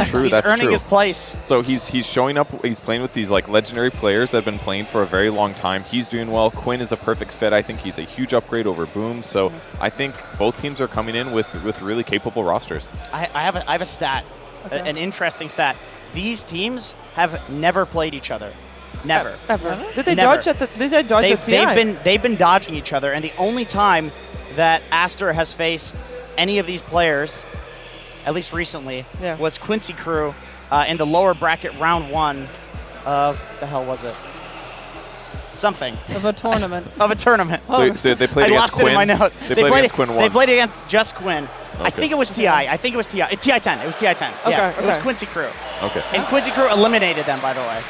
That's true. He's earning his place. So he's showing up. He's playing with these like legendary players that have been playing for a very long time. He's doing well. Quinn is a perfect fit. I think he's a huge upgrade over Boom. So I think both teams are coming in with really capable rosters. I have a stat, an interesting stat. These teams have never played each other. Never. Ever. Did they dodge at TI? They've been dodging each other, and the only time that Aster has faced any of these players, at least recently, was Quincy Crew in the lower bracket round 1 of, the hell was it? Something. Of a tournament. Of a tournament. So they played against Quinn? I lost it in my notes. They played against Quinn 1. They played against just Quinn. Okay. I think it was TI. I think it was TI. TI-10. It was TI-10. Yeah, it was Quincy Crew. Okay. And Quincy Crew eliminated them, by the way.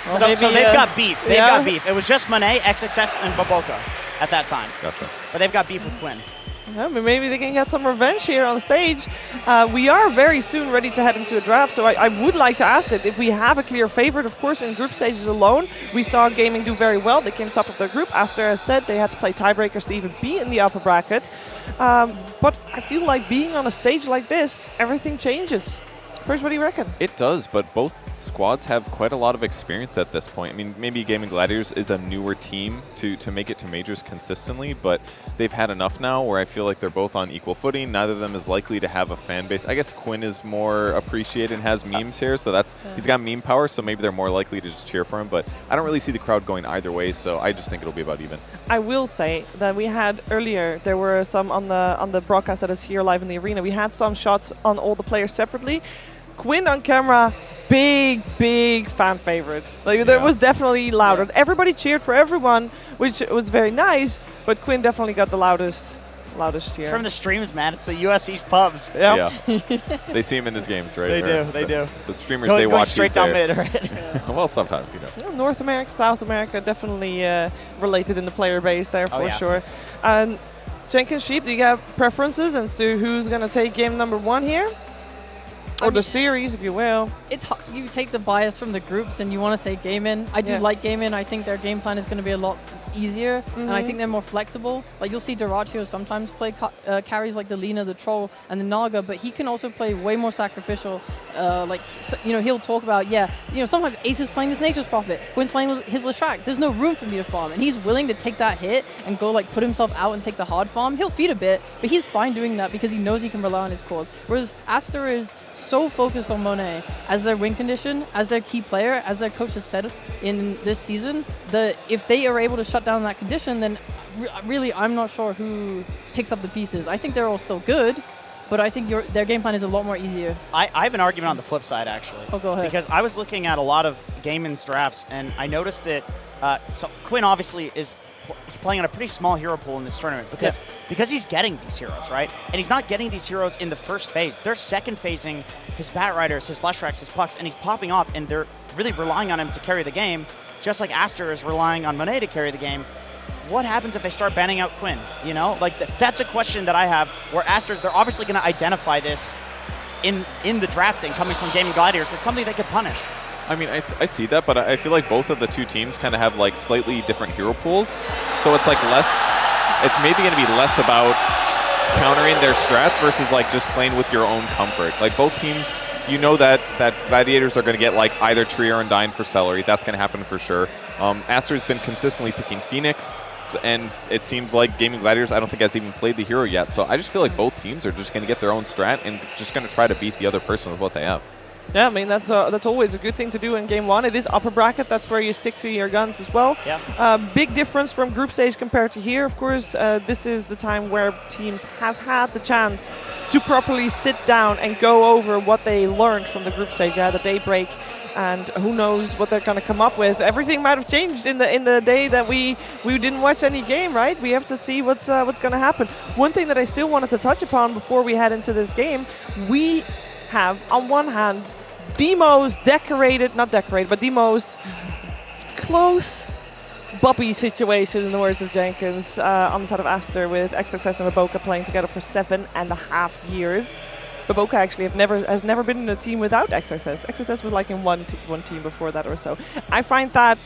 Well, so they've got beef. They've got beef. It was just Monet, XXS, and Baboka at that time. Gotcha. But they've got beef with Quinn. Yeah, maybe they can get some revenge here on stage. We are very soon ready to head into a draft, so I would like to ask it if we have a clear favorite. Of course, in group stages alone, we saw Gaming do very well. They came top of their group. Aster has said they had to play tiebreakers to even be in the upper bracket. But I feel like being on a stage like this, everything changes. First, what do you reckon? It does, but both squads have quite a lot of experience at this point. I mean, maybe GaimingGladiators is a newer team to make it to majors consistently, but they've had enough now where I feel like they're both on equal footing. Neither of them is likely to have a fan base. I guess Quinn is more appreciated and has memes here, so he's got meme power, so maybe they're more likely to just cheer for him, but I don't really see the crowd going either way, so I just think it'll be about even. I will say that we had earlier, there were some on the broadcast that is here live in the arena, we had some shots on all the players separately. Quinn on camera, big fan favorite. Like there was definitely louder. Everybody cheered for everyone, which was very nice. But Quinn definitely got the loudest cheer. It's from the streams, man. It's the US East pubs. Yeah. They see him in his games, right? They do. The streamers they watch straight down mid, right? Well, sometimes, North America, South America, definitely related in the player base there for sure. And Jenkins Sheep, do you have preferences as to who's gonna take game number 1 here? Or the series, if you will. It's you take the bias from the groups and you want to say Gaimin. I do like Gaimin. I think their game plan is going to be a lot easier, and I think they're more flexible. Like you'll see Doraccio sometimes play carries like the Lina, the Troll, and the Naga, but he can also play way more sacrificial. He'll talk about sometimes Ace is playing this Nature's Prophet, Quinn's playing his Leshrac. There's no room for me to farm, and he's willing to take that hit and go like put himself out and take the hard farm. He'll feed a bit, but he's fine doing that because he knows he can rely on his cores. Whereas Aster is so focused on Monet as their win condition, as their key player, as their coach has said in this season, that if they are able to shut down that condition, then really I'm not sure who picks up the pieces. I think they're all still good, but I think their game plan is a lot more easier. I have an argument on the flip side, actually. Oh, go ahead. Because I was looking at a lot of Gaimin's drafts, and I noticed that so Quinn obviously is playing on a pretty small hero pool in this tournament because he's getting these heroes, right? And he's not getting these heroes in the first phase. They're second phasing his Bat Riders, his Leshracs, his Pucks, and he's popping off, and they're really relying on him to carry the game, just like Aster is relying on Monet to carry the game. What happens if they start banning out Quinn? That's a question that I have, where they're obviously going to identify this in the drafting coming from GaimingGladiators. It's something they could punish. I mean, I see that, but I feel like both of the two teams kind of have like slightly different hero pools. So it's like it's maybe going to be less about countering their strats versus like just playing with your own comfort. Like both teams, that Gladiators are going to get like either Tree or Undyne for Celery. That's going to happen for sure. Aster's been consistently picking Phoenix, and it seems like GaimingGladiators I don't think has even played the hero yet. So I just feel like both teams are just going to get their own strat and just going to try to beat the other person with what they have. Yeah, I mean, that's always a good thing to do in Game 1. It is upper bracket. That's where you stick to your guns as well. Yeah. Big difference from group stage compared to here. Of course, this is the time where teams have had the chance to properly sit down and go over what they learned from the group stage, the daybreak, and who knows what they're going to come up with. Everything might have changed in the day that we didn't watch any game, right? We have to see what's going to happen. One thing that I still wanted to touch upon before we head into this game, we have on one hand the most the most close Bobby situation in the words of Jenkins on the side of Aster, with XXS and Baboka playing together for 7.5 years. Baboka actually has never been in a team without XXS. XXS was like in one team before that or so. I find that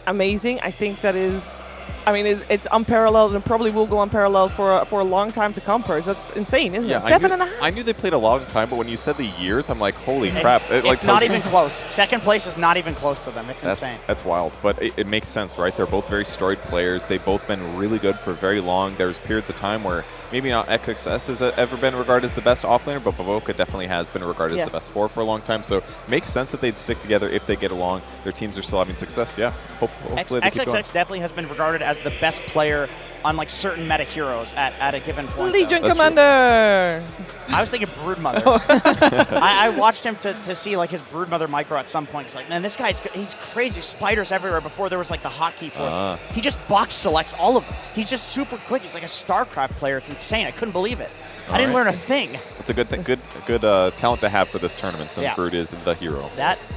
amazing. I think that is I mean, it's unparalleled and probably will go unparalleled for a long time to come. Purge. That's insane, isn't it? 7.5. I knew they played a long time, but when you said the years, I'm like, holy crap! It's not even close. Second place is not even close to them. It's insane. That's wild, but it makes sense, right? They're both very storied players. They've both been really good for very long. There's periods of time where maybe not XXS has ever been regarded as the best offlaner, but Bavoka definitely has been regarded as the best for a long time. So it makes sense that they'd stick together if they get along. Their teams are still having success. Yeah, hopefully they keep going. XXX definitely has been regarded as the best player on like certain meta heroes at a given point. Legion Commander. I was thinking Broodmother. I watched him to see like his Broodmother micro at some point. He's like, man, this he's crazy. Spiders everywhere. Before there was like the hotkey for it. He just box selects all of them. He's just super quick. He's like a StarCraft player. It's insane. I couldn't believe it. I didn't learn a thing. It's a good thing. Good talent to have for this tournament since Brood is the hero.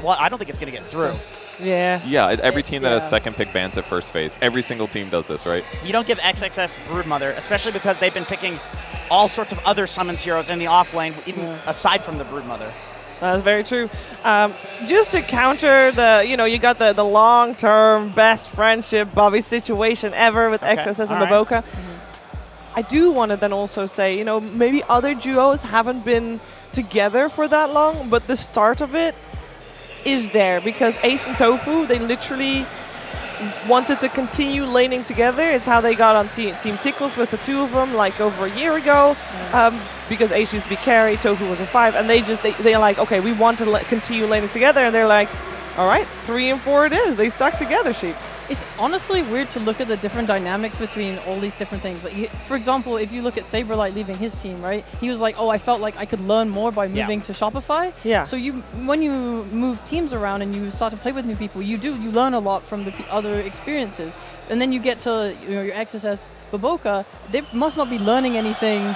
Well, I don't think it's going to get through. Yeah. Yeah, every team that has second pick bans at first phase. Every single team does this, right? You don't give XXS Broodmother, especially because they've been picking all sorts of other summons heroes in the off lane, even aside from the Broodmother. That's very true. Just to counter you got the long-term best friendship Bobby situation ever with XXS and Bavoka. I do want to then also say, maybe other duos haven't been together for that long, but the start of it is there because Ace and Tofu, they literally wanted to continue laning together. It's how they got on Team Tickles with the two of them like over a year ago because Ace used to be carry, Tofu was a 5, and they're like, okay, we want to continue laning together, and they're like, all right, 3 and 4 it is. They stuck together, Sheep. It's honestly weird to look at the different dynamics between all these different things. Like, for example, if you look at Saberlight leaving his team, right? He was like, oh, I felt like I could learn more by moving to Shopify. Yeah. So when you move teams around and you start to play with new people, you learn a lot from the other experiences. And then you get to your XSS Bavoka, they must not be learning anything,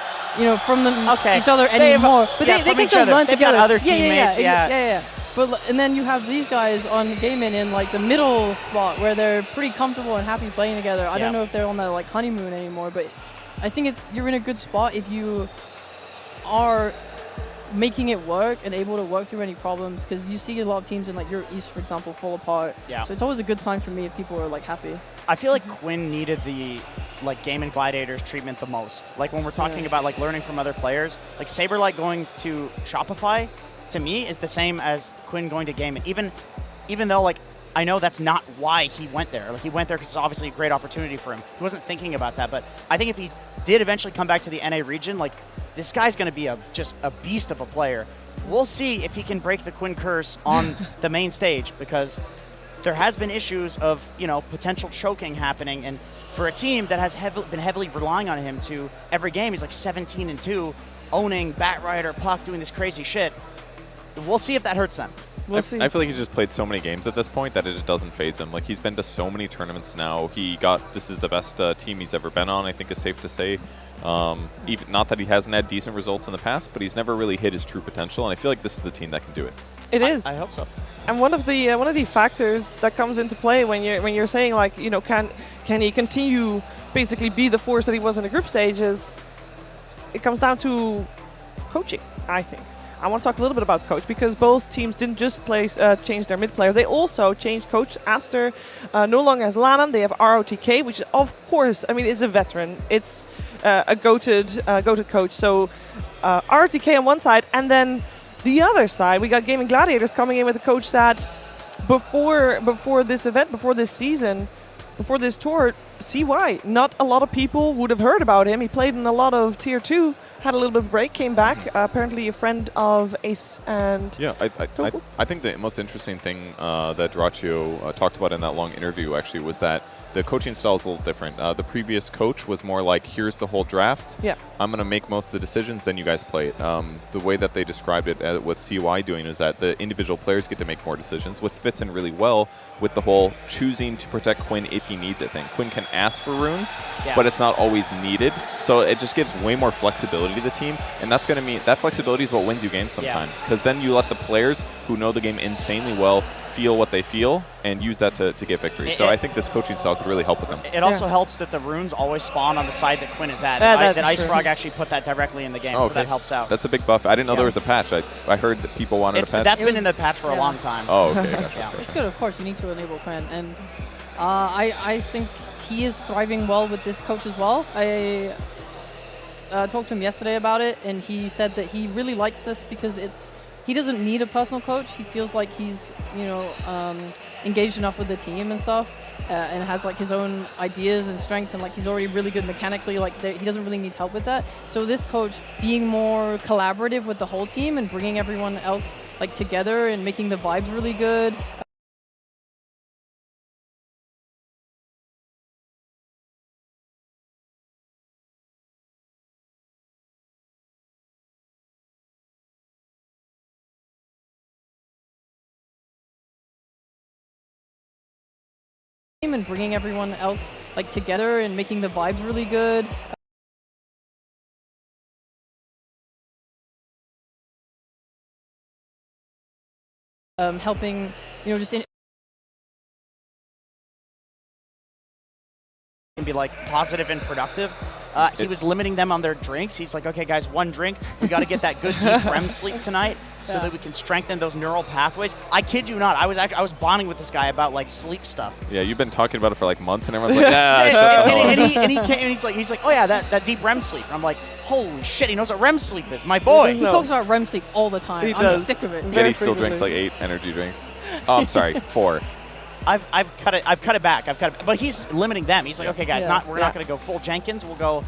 from each other anymore. But they can still learn together. They've got other teammates. Yeah. And then you have these guys on Gaimin in like the middle spot where they're pretty comfortable and happy playing together. I don't know if they're on that like honeymoon anymore, but I think you're in a good spot if you are making it work and able to work through any problems, because you see a lot of teams in like your East, for example, fall apart. Yeah. So it's always a good sign for me if people are like happy. I feel like Quinn needed the like GaimingGladiators treatment the most. Like when we're talking about like learning from other players, like Saberlight going to Shopify to me is the same as Quinn going to Gaimin. Even though like I know that's not why he went there. Like he went there because it's obviously a great opportunity for him. He wasn't thinking about that, but I think if he did eventually come back to the NA region, like this guy's going to be just a beast of a player. We'll see if he can break the Quinn curse on the main stage, because there has been issues of potential choking happening, and for a team that has been heavily relying on him to every game, he's like 17-2, owning Batrider, Puck, doing this crazy shit. We'll see if that hurts them. We'll see. I feel like he's just played so many games at this point that it just doesn't faze him. Like he's been to so many tournaments now. This is the best team he's ever been on, I think is safe to say. Even not that he hasn't had decent results in the past, but he's never really hit his true potential, and I feel like this is the team that can do it. It is. I hope so. And one of the factors that comes into play when you're saying like can he continue basically be the force that he was in the group stages, it comes down to coaching, I think. I want to talk a little bit about coach, because both teams didn't just change their mid player. They also changed coach. Aster no longer has Lanham. They have ROTK, which of course, I mean, is a veteran. It's a goated coach. So ROTK on one side, and then the other side, we got GaimingGladiators coming in with a coach that before this event, before this season, before this tour, CY, not a lot of people would have heard about him. He played in a lot of Tier 2, had a little bit of a break, came back, apparently a friend of Ace and Tofu. I think the most interesting thing that Dyrachyo talked about in that long interview actually was that the coaching style is a little different. The previous coach was more like, here's the whole draft. Yeah. I'm going to make most of the decisions, then you guys play it. The way that they described it with CY doing is that the individual players get to make more decisions, which fits in really well with the whole choosing to protect Quinn if he needs it thing. Quinn can ask for runes, but it's not always needed. So it just gives way more flexibility to the team, and that's going to mean that flexibility is what wins you games sometimes, because then you let the players who know the game insanely well feel what they feel and use that to get victory. So I think this coaching style could really help with them. It also helps that the runes always spawn on the side that Quinn is at. That Ice Frog actually put that directly in the game, so that helps out. That's a big buff. I didn't know there was a patch. I heard that people wanted a patch. That's been in the patch for a long time. Oh, okay. Gotcha. It's good, of course. You need to enable Quinn, and I think he is thriving well with this coach as well. I talked to him yesterday about it, and he said that he really likes this because he doesn't need a personal coach. He feels like he's engaged enough with the team and stuff, and has like his own ideas and strengths, and like he's already really good mechanically. Like he doesn't really need help with that. So this coach being more collaborative with the whole team and bringing everyone else like together and making the vibes really good. And bringing everyone else like together and making the vibes really good. Helping, just in. And be like positive and productive. He was limiting them on their drinks. He's like, okay, guys, 1 drink. We got to get that good deep REM sleep tonight, so that we can strengthen those neural pathways. I kid you not. I was bonding with this guy about like sleep stuff. Yeah, you've been talking about it for like months, and everyone's like, yeah, shut the hell up. And he came, and he's like, oh yeah, that deep REM sleep. And I'm like, holy shit, he knows what REM sleep is, my boy. He talks about REM sleep all the time. I'm sick of it. Yet he still drinks like 8 energy drinks. Oh, I'm sorry, 4. I've cut it back. But he's limiting them. He's like, okay, guys, we're not going to go full Jenkins. We'll go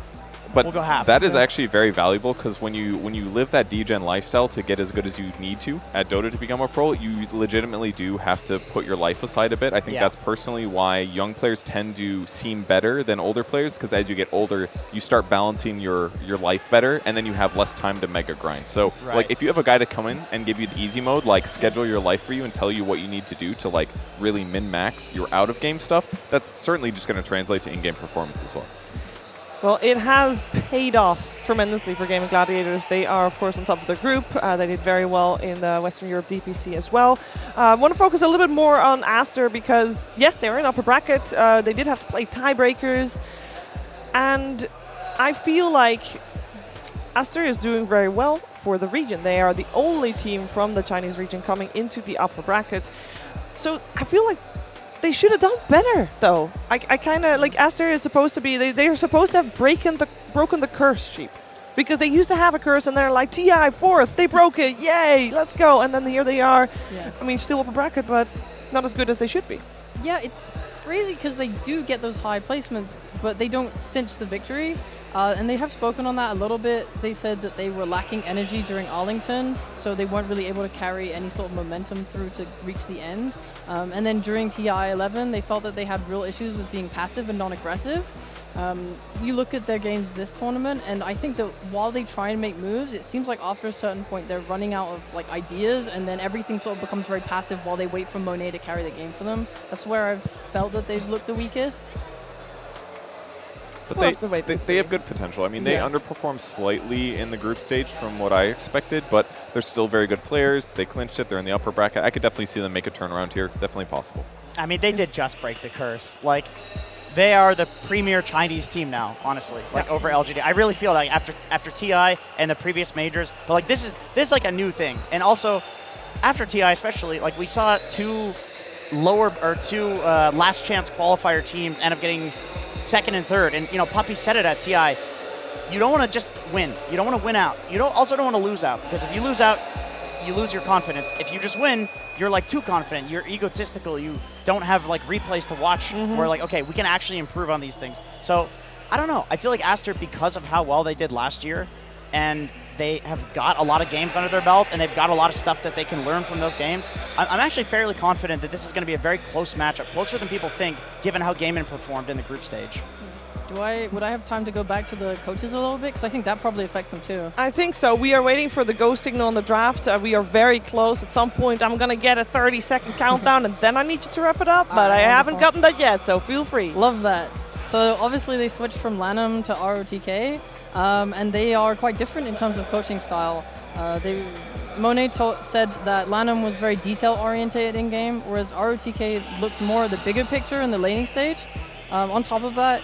half. That is actually very valuable, because when you live that degen lifestyle to get as good as you need to at Dota to become a pro, you legitimately do have to put your life aside a bit. I think that's personally why young players tend to seem better than older players, because as you get older, you start balancing your life better, and then you have less time to mega grind. So like if you have a guy to come in and give you the easy mode, like schedule your life for you and tell you what you need to do to like really min-max your out-of-game stuff, that's certainly just going to translate to in-game performance as well. Well, it has paid off tremendously for GaimingGladiators. They are, of course, on top of the group. They did very well in the Western Europe DPC as well. I want to focus a little bit more on Aster because, yes, they were in upper bracket. They did have to play tiebreakers. And I feel like Aster is doing very well for the region. They are the only team from the Chinese region coming into the upper bracket. So I feel like they should have done better, though. I kind of like Aster is supposed to be. They are supposed to have broken the curse, sheep, because they used to have a curse and they're like TI 4th. They broke it, yay, let's go. And then here they are. Yeah. I mean, still upper bracket, but not as good as they should be. Yeah, it's crazy because they do get those high placements, but they don't cinch the victory. And they have spoken on that a little bit. They said that they were lacking energy during Arlington, so they weren't really able to carry any sort of momentum through to reach the end. And then during TI 11, they felt that they had real issues with being passive and non-aggressive. You look at their games this tournament, and I think that while they try and make moves, it seems like after a certain point they're running out of like ideas, and then everything sort of becomes very passive while they wait for Monet to carry the game for them. That's where I've felt that they've looked the weakest. But they have good potential. I mean, they underperformed slightly in the group stage from what I expected, but they're still very good players. They clinched it. They're in the upper bracket. I could definitely see them make a turnaround here. Definitely possible. I mean, they did just break the curse. Like, they are the premier Chinese team now, honestly, like over LGD. I really feel like after TI and the previous majors, but like this is like a new thing. And also, after TI especially, like we saw two last chance qualifier teams end up getting second and third. And, Puppy said it at TI. You don't want to just win. You don't want to win out. You also don't want to lose out, because if you lose out, you lose your confidence. If you just win, you're like too confident. You're egotistical. You don't have like replays to watch where like, okay, we can actually improve on these things. So I don't know. I feel like Aster, because of how well they did last year, and they have got a lot of games under their belt, and they've got a lot of stuff that they can learn from those games. I'm actually fairly confident that this is going to be a very close matchup, closer than people think, given how Gaimin performed in the group stage. Would I have time to go back to the coaches a little bit? Because I think that probably affects them too. I think so. We are waiting for the go signal on the draft. We are very close. At some point, I'm going to get a 30-second countdown, and then I need you to wrap it up. But I haven't gotten that yet, so feel free. Love that. So obviously they switched from LANM to ROTK, and they are quite different in terms of coaching style. Monet said that LANM was very detail-oriented in-game, whereas ROTK looks more at the bigger picture in the laning stage. On top of that,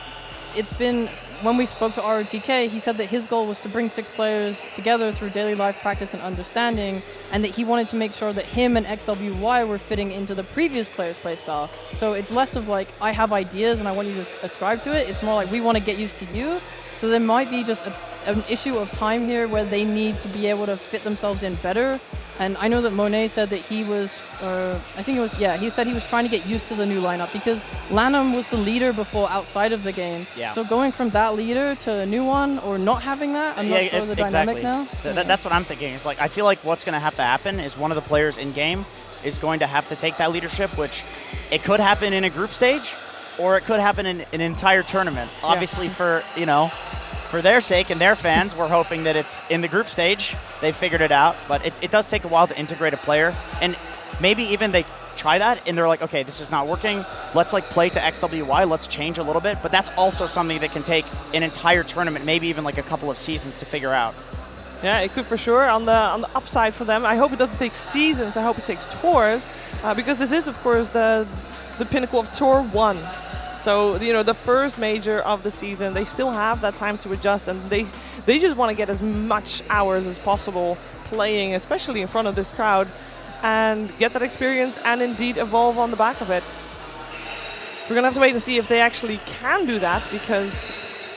it's been when we spoke to ROTK, he said that his goal was to bring 6 players together through daily life practice and understanding, and that he wanted to make sure that him and XWY were fitting into the previous player's playstyle. So it's less of like, I have ideas and I want you to ascribe to it. It's more like, we want to get used to you. So there might be just an issue of time here where they need to be able to fit themselves in better. And I know that Monet said that he was, I think it was, yeah, he said he was trying to get used to the new lineup because Lanham was the leader before outside of the game. Yeah. So going from that leader to a new one or not having that, I'm not sure the dynamic now. That's what I'm thinking. It's like, I feel like what's going to have to happen is one of the players in game is going to have to take that leadership, which it could happen in a group stage or it could happen in an entire tournament. Yeah. Obviously for, you know, for their sake and their fans, we're hoping that it's in the group stage. They've figured it out, but it does take a while to integrate a player. And maybe even they try that and they're like, okay, this is not working. Let's like play to XWY. Let's change a little bit. But that's also something that can take an entire tournament, maybe even like a couple of seasons to figure out. Yeah, it could for sure. On the upside for them, I hope it doesn't take seasons. I hope it takes tours, because this is, of course, the pinnacle of Tour 1. So, you know, the first major of the season, they still have that time to adjust, and they just want to get as much hours as possible playing, especially in front of this crowd, and get that experience and indeed evolve on the back of it. We're going to have to wait and see if they actually can do that, because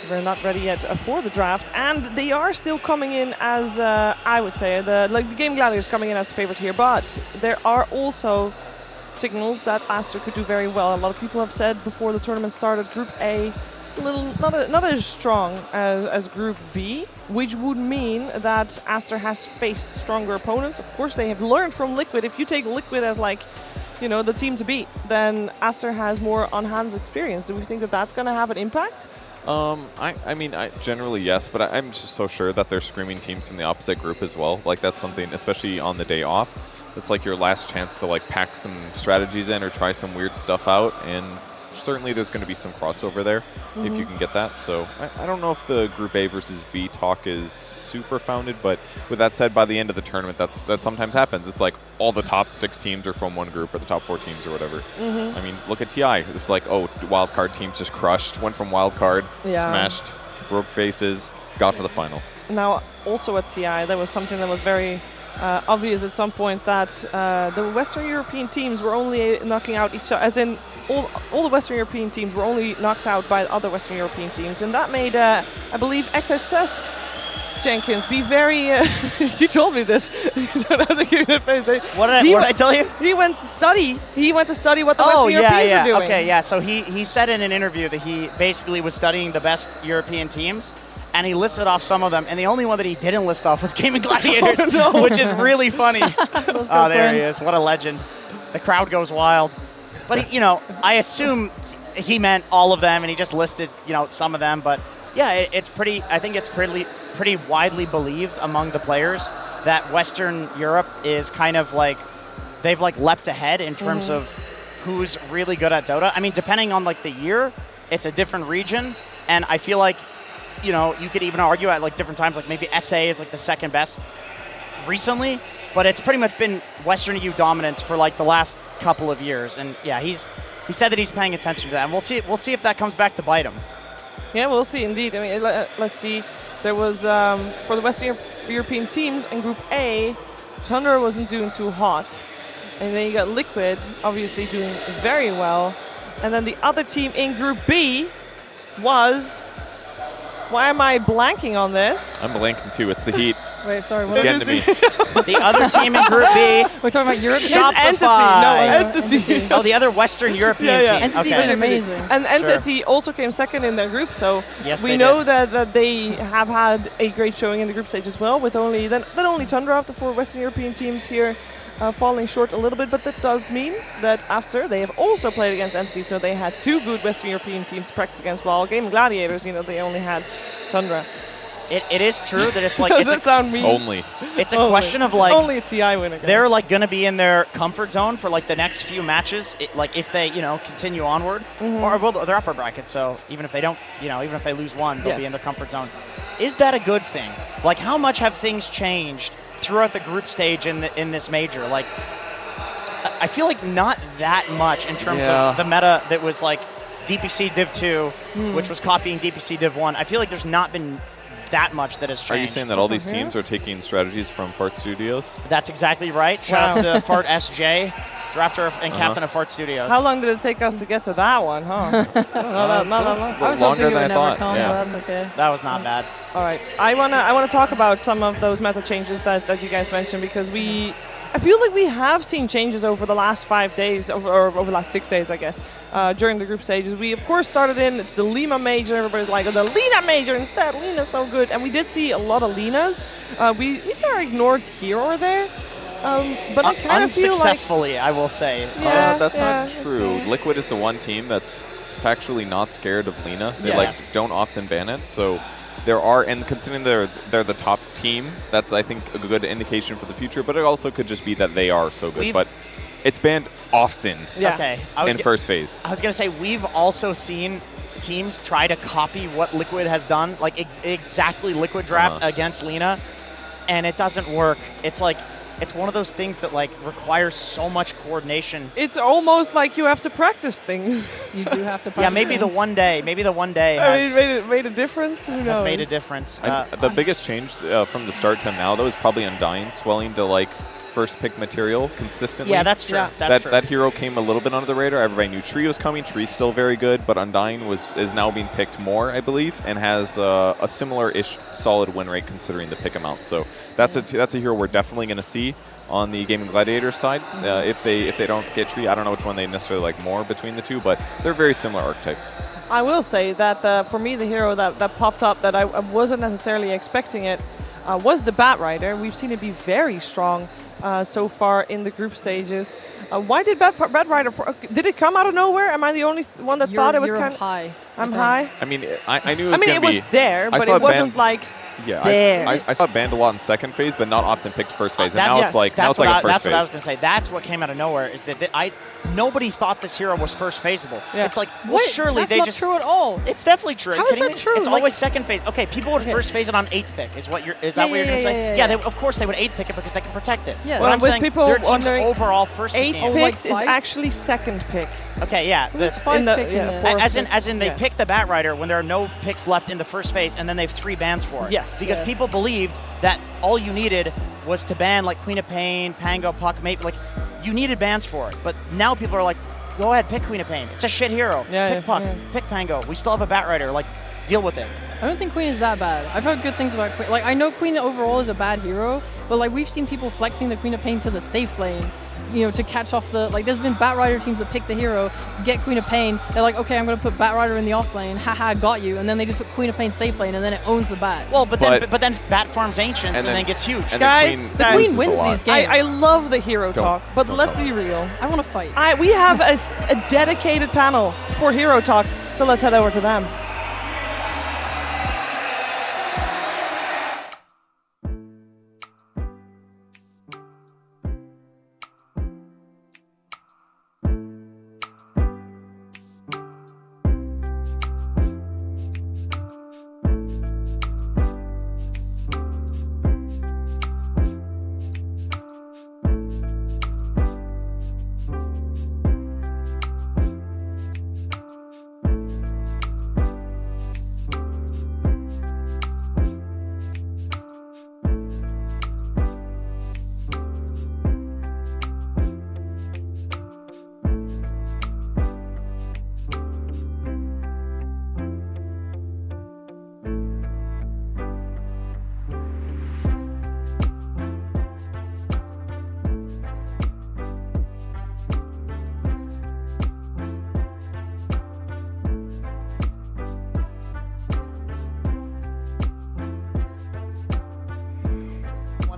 we're not ready yet for the draft, and they are still coming in as, I would say, the Game Gladiators coming in as a favorite here, but there are also signals that Aster could do very well. A lot of people have said before the tournament started, Group A, not as strong as Group B, which would mean that Aster has faced stronger opponents. Of course, they have learned from Liquid. If you take Liquid as like, you know, the team to beat, then Aster has more on-hands experience. Do we think that that's going to have an impact? I mean, generally yes, but I'm just so sure that they're screaming teams from the opposite group as well. Like that's something, especially on the day off, it's like your last chance to like pack some strategies in or try some weird stuff out, and certainly there's going to be some crossover there if you can get that. So I don't know if the Group A versus B talk is super founded, but with that said, by the end of the tournament, that sometimes happens. It's like all the top 6 teams are from one group, or the top 4 teams or whatever. I mean, look at TI. It's like, oh, wildcard teams just crushed, went from wildcard, smashed, broke faces, got to the finals. Now, also at TI, there was something that was very obvious at some point, that the Western European teams were only knocking out each other, as in all the Western European teams were only knocked out by other Western European teams, and that made, I believe, XXS Jenkins be very. You told me this. You don't have to give me the face. What did I tell you? He went to study. what the Western Europeans are doing. Okay, yeah. So he said in an interview that he basically was studying the best European teams, and he listed off some of them, and the only one that he didn't list off was GaimingGladiators, which is really funny. Oh, there he is. What a legend. The crowd goes wild. But, you know, I assume he meant all of them, and he just listed, you know, some of them. But, yeah, I think it's pretty widely believed among the players that Western Europe is kind of like, they've, like, leapt ahead in terms of who's really good at Dota. I mean, depending on, like, the year, it's a different region, and I feel like, you know, you could even argue at like different times, like maybe SA is like the second best recently, but it's pretty much been Western EU dominance for like the last couple of years. And yeah, he said that he's paying attention to that, and we'll see if that comes back to bite him. Yeah, we'll see indeed. I mean, let's see. There was for the Western European teams in Group A, Tundra wasn't doing too hot, and then you got Liquid obviously doing very well, and then the other team in Group B was. Why am I blanking on this? I'm blanking too. It's the heat. Wait, sorry. It's getting to me. The other team in Group B. We're talking about Europe. Entity. Oh, the other Western European team. Entity was amazing. And Entity also came second in their group, so yes, we know that they have had a great showing in the group stage as well, with only Tundra of the 4 Western European teams here falling short a little bit, but that does mean that Aster, they have also played against Entity, so they had 2 good Western European teams to practice against, while GaimingGladiators, you know, they only had Tundra. It is true that it's like Does it sound mean? Only. It's a question of like only a TI winner. They're like gonna be in their comfort zone for like the next few matches. Like if they, you know, continue onward, or well, they're upper bracket, so even if they don't, you know, even if they lose one, they'll be in their comfort zone. Is that a good thing? Like, how much have things changed throughout the group stage in this major? Like, I feel like not that much in terms of the meta that was like DPC Div 2, which was copying DPC Div 1. I feel like there's not been that much that has changed. Are you saying that all these teams are taking strategies from Fart Studios? That's exactly right. Shout out to Fart SJ, drafter and captain of Fart Studios. How long did it take us to get to that one, huh? Not that long. I was Longer hoping it than would I never thought, come, yeah. but that's okay. That was not bad. All right, I wanna talk about some of those meta changes that you guys mentioned, because I feel like we have seen changes over the last 5 days, or over the last 6 days, I guess, during the group stages. We, of course, started it's the Lima major. Everybody's like, oh, the Lina major instead. Lina's so good. And we did see a lot of Linas. We saw an ignored hero there. But I kind of feel like... Unsuccessfully, I will say. Yeah, that's not that's true. fair. Liquid is the one team that's factually not scared of Lina. They Yes. don't often ban it. So there are, and considering they're the top team, that's I think a good indication for the future. But it also could just be that they are so good. But it's banned often Okay. in first phase. I was going to say, we've also seen teams try to copy what Liquid has done, like exactly Liquid draft against Lina, and it doesn't work. It's like, it's one of those things that like requires so much coordination. It's almost like you have to practice things. You do have to practice Yeah, maybe the things. one day I has, mean, it made a difference. Who knows? has made a difference. The biggest change from the start to now, though, is probably Undying swelling to like first pick material consistently. Yeah, that's true. Yeah. That's true. That hero came a little bit under the radar. Everybody knew Tree was coming. Tree's still very good, but Undying is now being picked more, I believe, and has a similar-ish solid win rate considering the pick amount. So that's a hero we're definitely going to see on the Gaming Gladiators side. If they don't get Tree, I don't know which one they necessarily like more between the two, but they're very similar archetypes. I will say that for me, the hero that popped up that I wasn't necessarily expecting it was the Bat Rider. We've seen it be very strong so far in the group stages. Why did Bat Rider? Did it come out of nowhere? Am I the only one that thought it was You're kind of high? I'm high. I mean, I knew it was I mean, going it to be... was there, I but saw it it wasn't banned- like Yeah, there. I saw it banned a lot in second phase, but not often picked first phase. And That's- now it's like that's a what first That's what I was phase. going to say. That's what came out of nowhere, is that nobody thought this hero was first phaseable. Yeah. It's like, well, Wait, surely that's they not just... true at all. It's definitely true. How Are you is kidding that me? true? It's Like- always second phase. Okay, people would first phase it on 8th pick. Is that what you're going to say? yeah. Of course they would 8th pick it because they can protect it. Yeah. But Well, I'm with saying people their team's wondering, overall first 8th pick. Oh, pick like is 5? actually second pick. Okay, yeah. Who's 5 pick in there? fourth As in they yeah. picked the Bat Rider when there are no picks left in the first phase, and then they have 3 bans for it. Yes. Because Yeah. people believed that all you needed was to ban like Queen of Pain, Pango, Puck, maybe like you needed bans for it. But now people are like, go ahead, pick Queen of Pain. It's a shit hero. Yeah, pick Puck, yeah. pick Pango. We still have a Bat Rider. Like, deal with it. I don't think Queen is that bad. I've heard good things about Queen. Like, I know Queen overall is a bad hero, but like we've seen people flexing the Queen of Pain to the safe lane, you know, to catch off the, like there's been Bat Rider teams that pick the hero, get Queen of Pain, they're like, okay, I'm gonna put Bat Rider in the off lane, haha, got you, and then they just put Queen of Pain safe lane, and then it owns the Bat. Well, but then Bat farms Ancients and then- then gets huge. And Guys, the the Queen, Queen loses wins a lot. these games. I love the hero Don't- talk, but don't let's talk. be real. I want to fight. We have a dedicated panel for hero talk, so let's head over to them.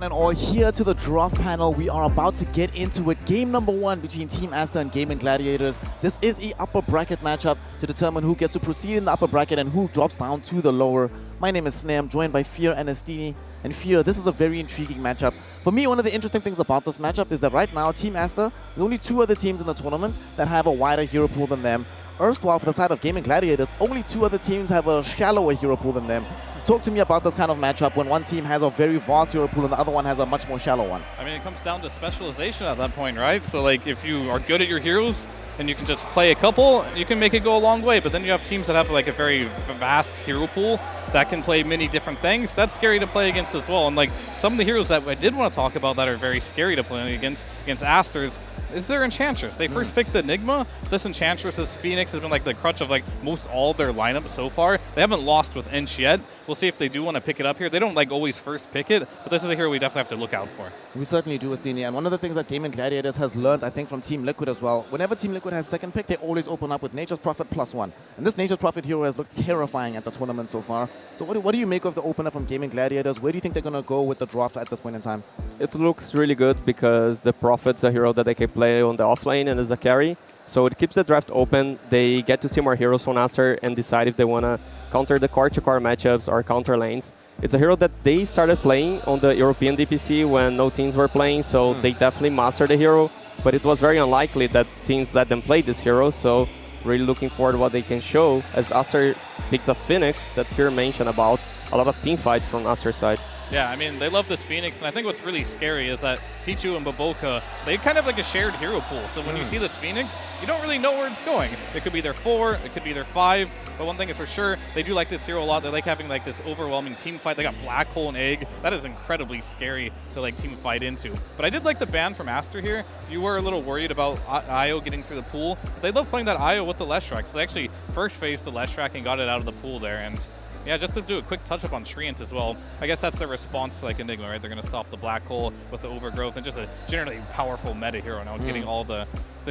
And all here to the draft panel. We are about to get into it. Game number 1 between Team Aster and Gaming Gladiators. This is a upper bracket matchup to determine who gets to proceed in the upper bracket and who drops down to the lower. My name is Snam, joined by Fear and Estini. And Fear, this is a very intriguing matchup. For me, one of the interesting things about this matchup is that right now, Team Aster, there's only 2 other teams in the tournament that have a wider hero pool than them. erstwhile for the side of Gaming Gladiators, only 2 other teams have a shallower hero pool than them. Talk to me about this kind of matchup when one team has a very vast hero pool and the other one has a much more shallow one. I mean, it comes down to specialization at that point, right? So, like, if you are good at your heroes and you can just play a couple, you can make it go a long way. But then you have teams that have, like, a very vast hero pool that can play many different things. That's scary to play against as well. And, like, some of the heroes that I did want to talk about that are very scary to play against Asters is their Enchantress. They first picked the Enigma. This Enchantress's Phoenix has been, like, the crutch of, like, most all their lineup so far. They haven't lost with Ench yet. We'll see if they do want to pick it up here. They don't, like, always first pick it, but this is a hero we definitely have to look out for. We certainly do, Astini. And one of the things that Gaming Gladiators has learned, I think, from Team Liquid as well, whenever Team Liquid has second pick, they always open up with Nature's Prophet +1. And this Nature's Prophet hero has looked terrifying at the tournament so far. So what do you make of the opener from Gaming Gladiators? Where do you think they're going to go with the draft at this point in time? It looks really good because the Prophet's a hero that they can play on the offlane and is a carry. So it keeps the draft open. They get to see more heroes from Aster and decide if they want to counter the core-to-core matchups or counter lanes. It's a hero that they started playing on the European DPC when no teams were playing, so they definitely mastered the hero. But it was very unlikely that teams let them play this hero, so really looking forward to what they can show as Aster picks up Phoenix that Fear mentioned about. A lot of team fight from Aster's side. Yeah, I mean, they love this Phoenix, and I think what's really scary is that Pichu and Baboka, they kind of like a shared hero pool. So when you see this Phoenix, you don't really know where it's going. It could be their 4, it could be their 5, but one thing is for sure, they do like this hero a lot. They like having like this overwhelming team fight. They got Black Hole and Egg. That is incredibly scary to like team fight into. But I did like the ban from Aster here. You were a little worried about Io getting through the pool. But they love playing that Io with the Leshrac, so they actually first phased the Leshrac and got it out of the pool there. And yeah, just to do a quick touch-up on Treant as well, I guess that's their response to like Enigma, right? They're going to stop the Black Hole with the Overgrowth and just a generally powerful meta hero now, getting all the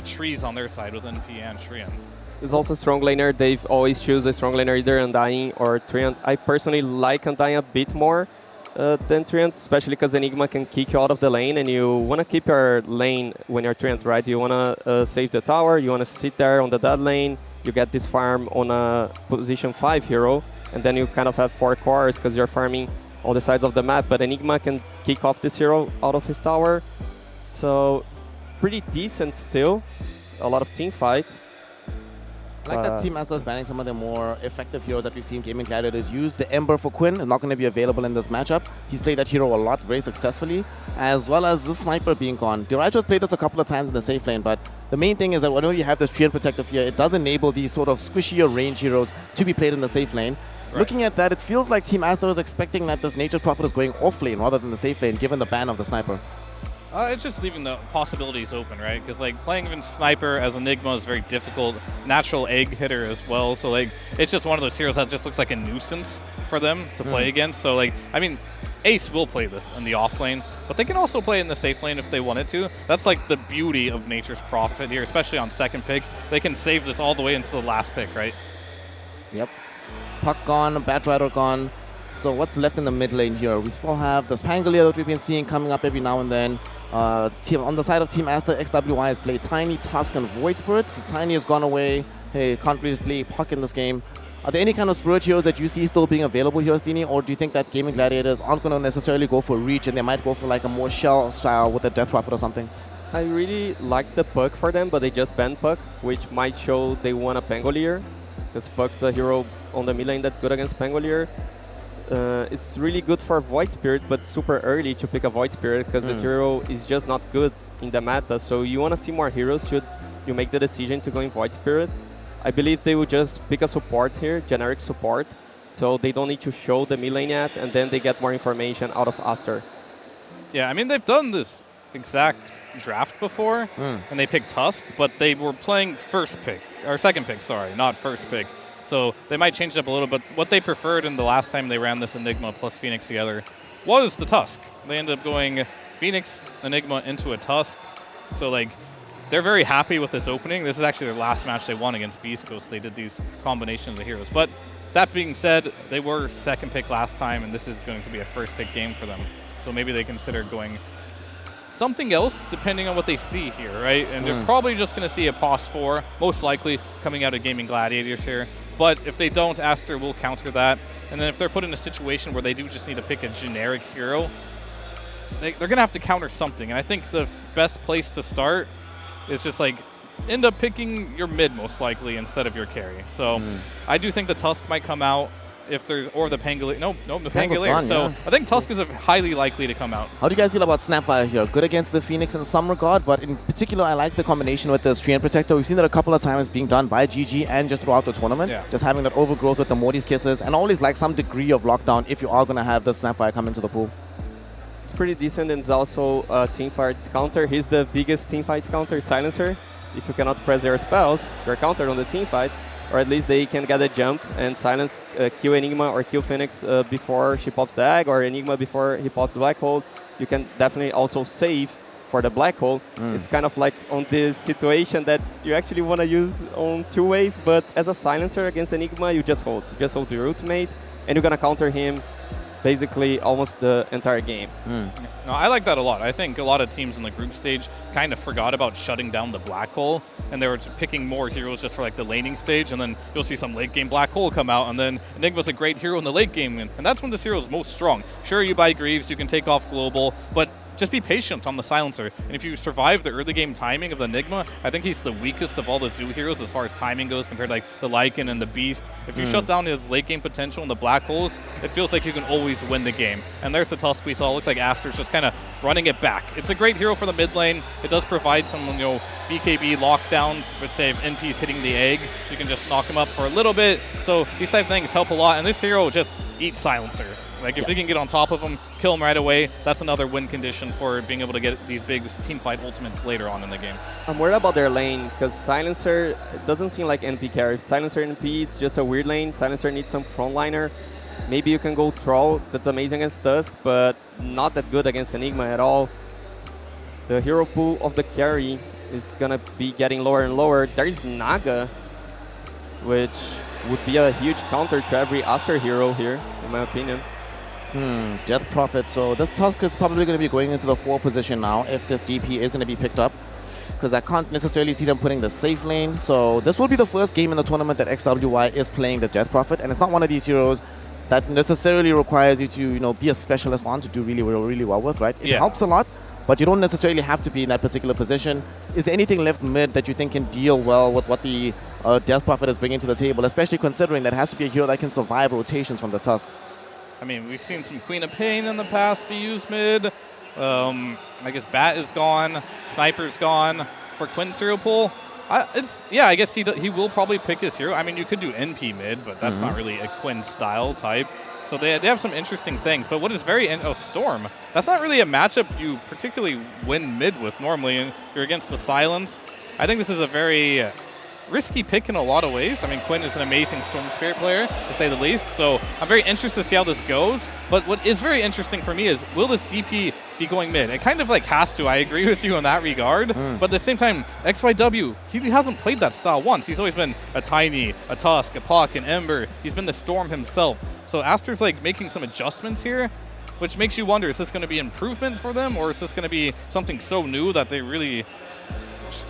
trees on their side with NP and Treant. It's also strong laner. They've always choose a strong laner, either Undying or Treant. I personally like Undying a bit more than Treant, especially because Enigma can kick you out of the lane, and you want to keep your lane when you're Treant, right? You want to save the tower, you want to sit there on the dead lane, you get this farm on a position 5 hero, and then you kind of have 4 cores because you're farming all the sides of the map. But Enigma can kick off this hero out of his tower. So pretty decent still. A lot of team fight. I like that Team Aster is banning some of the more effective heroes that we've seen Gaming Gladiators use. The Ember for Quinn is not going to be available in this matchup. He's played that hero a lot, very successfully, as well as the Sniper being gone. Diracho's played this a couple of times in the safe lane, but the main thing is that whenever you have this Treant Protective here, it does enable these sort of squishier range heroes to be played in the safe lane. Right. Looking at that, it feels like Team Aster is expecting that this Nature's Prophet is going off lane rather than the safe lane, given the ban of the Sniper. It's just leaving the possibilities open, right? Because like playing even Sniper as Enigma is very difficult. Natural Egg hitter as well. So like it's just one of those heroes that just looks like a nuisance for them to play against. So like, I mean, Ace will play this in the off lane, but they can also play it in the safe lane if they wanted to. That's like the beauty of Nature's Prophet here, especially on second pick. They can save this all the way into the last pick, right? Yep. Puck gone, Batrider gone. So what's left in the mid lane here? We still have the Spangolier that we've been seeing coming up every now and then. On the side of Team Aster, XWY has played Tiny, Tusk, and Void Spirits. Tiny has gone away. Hey, can't really play Puck in this game. Are there any kind of Spirit heroes that you see still being available here, Stini? Or do you think that Gaming Gladiators aren't going to necessarily go for Reach and they might go for like a more shell style with a Death Prophet or something? I really like the Puck for them, but they just banned Puck, which might show they want a Pangolier, because Puck's a hero on the mid lane that's good against Pangolier. It's really good for Void Spirit, but super early to pick a Void Spirit because this hero is just not good in the meta. So you want to see more heroes should you make the decision to go in Void Spirit. I believe they will just pick a support here, generic support, so they don't need to show the mid lane yet, and then they get more information out of Aster. Yeah, I mean, they've done this exact draft before, and they picked Tusk, but they were playing second pick, sorry, not first pick. So they might change it up a little, but what they preferred in the last time they ran this Enigma plus Phoenix together was the Tusk. They ended up going Phoenix, Enigma into a Tusk. So like, they're very happy with this opening. This is actually their last match they won against Beast Coast. They did these combinations of heroes. But that being said, they were second pick last time, and this is going to be a first pick game for them. So maybe they consider going something else depending on what they see here, right? And they're probably just going to see a POS 4, most likely coming out of Gaming Gladiators here. But if they don't, Aster will counter that. And then if they're put in a situation where they do just need to pick a generic hero, they're going to have to counter something. And I think the best place to start is just like end up picking your mid most likely instead of your carry. So I do think the Tusk might come out if there's, or the Pangolier. No, the Pangolier. Gone, So yeah. I think Tusk is highly likely to come out. How do you guys feel about Snapfire here? Good against the Phoenix in some regard, but in particular, I like the combination with the Strian Protector. We've seen that a couple of times being done by GG and just throughout the tournament. Yeah. Just having that overgrowth with the Morty's Kisses, and always like some degree of lockdown if you are going to have the Snapfire come into the pool. It's pretty decent, and it's also a teamfight counter. He's the biggest teamfight counter silencer. If you cannot press their spells, you're countered on the teamfight, or at least they can get a jump and silence, kill Enigma or kill Phoenix before she pops the egg, or Enigma before he pops the black hole. You can definitely also save for the black hole. It's kind of like on this situation that you actually want to use on two ways, but as a silencer against Enigma, you just hold. You just hold your ultimate, and you're going to counter him basically almost the entire game. No, I like that a lot. I think a lot of teams in the group stage kind of forgot about shutting down the black hole, and they were picking more heroes just for like the laning stage, and then you'll see some late game black hole come out, and then Enigma's a great hero in the late game, and that's when this hero is most strong. Sure, you buy Greaves, you can take off global, but just be patient on the silencer. And if you survive the early game timing of the Enigma, I think he's the weakest of all the Zoo heroes as far as timing goes compared to like the Lycan and the Beast. If you shut down his late game potential in the black holes, it feels like you can always win the game. And there's the Tusk we saw. It looks like Aster's just kind of running it back. It's a great hero for the mid lane. It does provide some, BKB lockdown, but say if NP's hitting the egg, you can just knock him up for a little bit. So these type of things help a lot. And this hero just eats silencer. Like, if they can get on top of him, kill him right away, that's another win condition for being able to get these big teamfight ultimates later on in the game. I'm worried about their lane, because Silencer, it doesn't seem like NP carry. Silencer NP, it's just a weird lane. Silencer needs some frontliner. Maybe you can go Troll, that's amazing against Tusk, but not that good against Enigma at all. The hero pool of the carry is gonna be getting lower and lower. There's Naga, which would be a huge counter to every Aster hero here, in my opinion. Death Prophet. So this Tusk is probably going to be going into the 4 position now if this DP is going to be picked up, because I can't necessarily see them putting the safe lane. So this will be the first game in the tournament that XWY is playing the Death Prophet, and it's not one of these heroes that necessarily requires you to be a specialist on to do really well with, right? It helps a lot, but you don't necessarily have to be in that particular position. Is there anything left mid that you think can deal well with what the Death Prophet is bringing to the table, especially considering that it has to be a hero that can survive rotations from the Tusk? I mean, we've seen some Queen of Pain in the past be used mid. I guess Bat is gone. Sniper's gone. For Quinn's hero pool, I guess he will probably pick his hero. I mean, you could do NP mid, but that's not really a Quinn style type. So they have some interesting things. But what is Storm. That's not really a matchup you particularly win mid with normally. And you're against the Silence. I think this is a very risky pick in a lot of ways. I mean, Quinn is an amazing Storm Spirit player, to say the least, so I'm very interested to see how this goes. But what is very interesting for me is, will this DP be going mid? It kind of like has to. I agree with you in that regard. But at the same time, XYW, he hasn't played that style once. He's always been a Tiny, a Tusk, a Puck, an Ember. He's been the Storm himself. So Aster's like making some adjustments here, which makes you wonder, is this going to be improvement for them, or is this going to be something so new that they really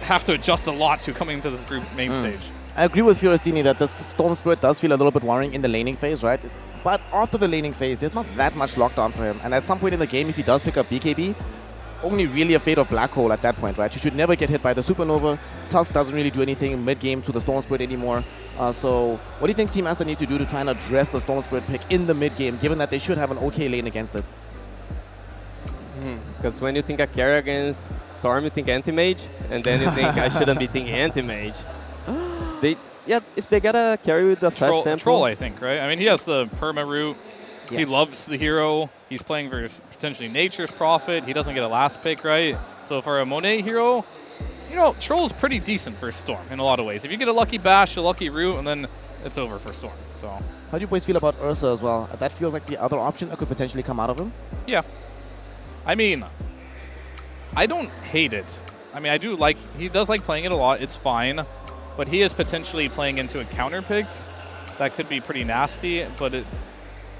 have to adjust a lot to coming into this group main stage? I agree with Fiorestini that the Storm Spirit does feel a little bit worrying in the laning phase, right? But after the laning phase, there's not that much lockdown for him. And at some point in the game, if he does pick up BKB, only really afraid of Black Hole at that point, right? You should never get hit by the Supernova. Tusk doesn't really do anything mid-game to the Storm Spirit anymore. So what do you think Team Aster need to do to try and address the Storm Spirit pick in the mid-game, given that they should have an okay lane against it? Because when you think a carry against Storm, you think anti-mage, and then you think I shouldn't be thinking anti-mage. If they get a carry with the fast tempo. Troll, I think, right? I mean, he has the perma root. Yeah. He loves the hero. He's playing for potentially Nature's Prophet. He doesn't get a last pick, right? So for a Monet hero, Troll is pretty decent for Storm in a lot of ways. If you get a lucky bash, a lucky root, and then it's over for Storm. So how do you boys feel about Ursa as well? That feels like the other option that could potentially come out of him. Yeah. I mean, I don't hate it. I mean, he does like playing it a lot. It's fine. But he is potentially playing into a counter pick that could be pretty nasty. But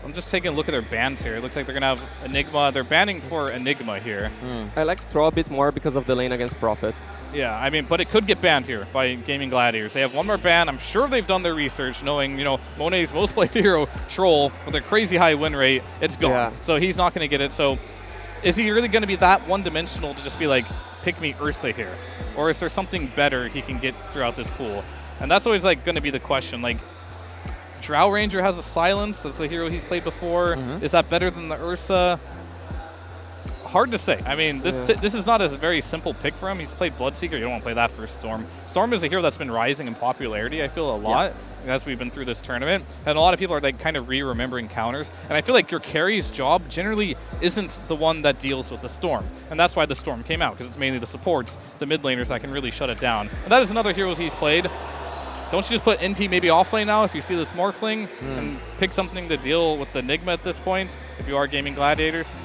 I'm just taking a look at their bans here. It looks like they're going to have Enigma. They're banning for Enigma here. I like to throw a bit more because of the lane against Prophet. Yeah, I mean, but it could get banned here by Gaming Gladiators. They have one more ban. I'm sure they've done their research, knowing, Monet's most played hero, Troll, with their crazy high win rate. It's gone. Yeah. So he's not going to get it. So is he really going to be that one-dimensional to just be like, pick me Ursa here? Or is there something better he can get throughout this pool? And that's always like going to be the question. Like, Drow Ranger has a silence. That's a hero he's played before. Is that better than the Ursa? Hard to say. I mean, this is not a very simple pick for him. He's played Bloodseeker. You don't want to play that for Storm. Storm is a hero that's been rising in popularity, I feel, a lot as we've been through this tournament. And a lot of people are like kind of re-remembering counters. And I feel like your carry's job generally isn't the one that deals with the Storm. And that's why the Storm came out, because it's mainly the supports, the mid laners that can really shut it down. And that is another hero he's played. Don't you just put NP maybe offlane now if you see this Morphling and pick something to deal with the Enigma at this point if you are gaming Gladiators?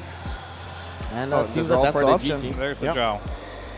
And it seems like that's the option. There's the Drow.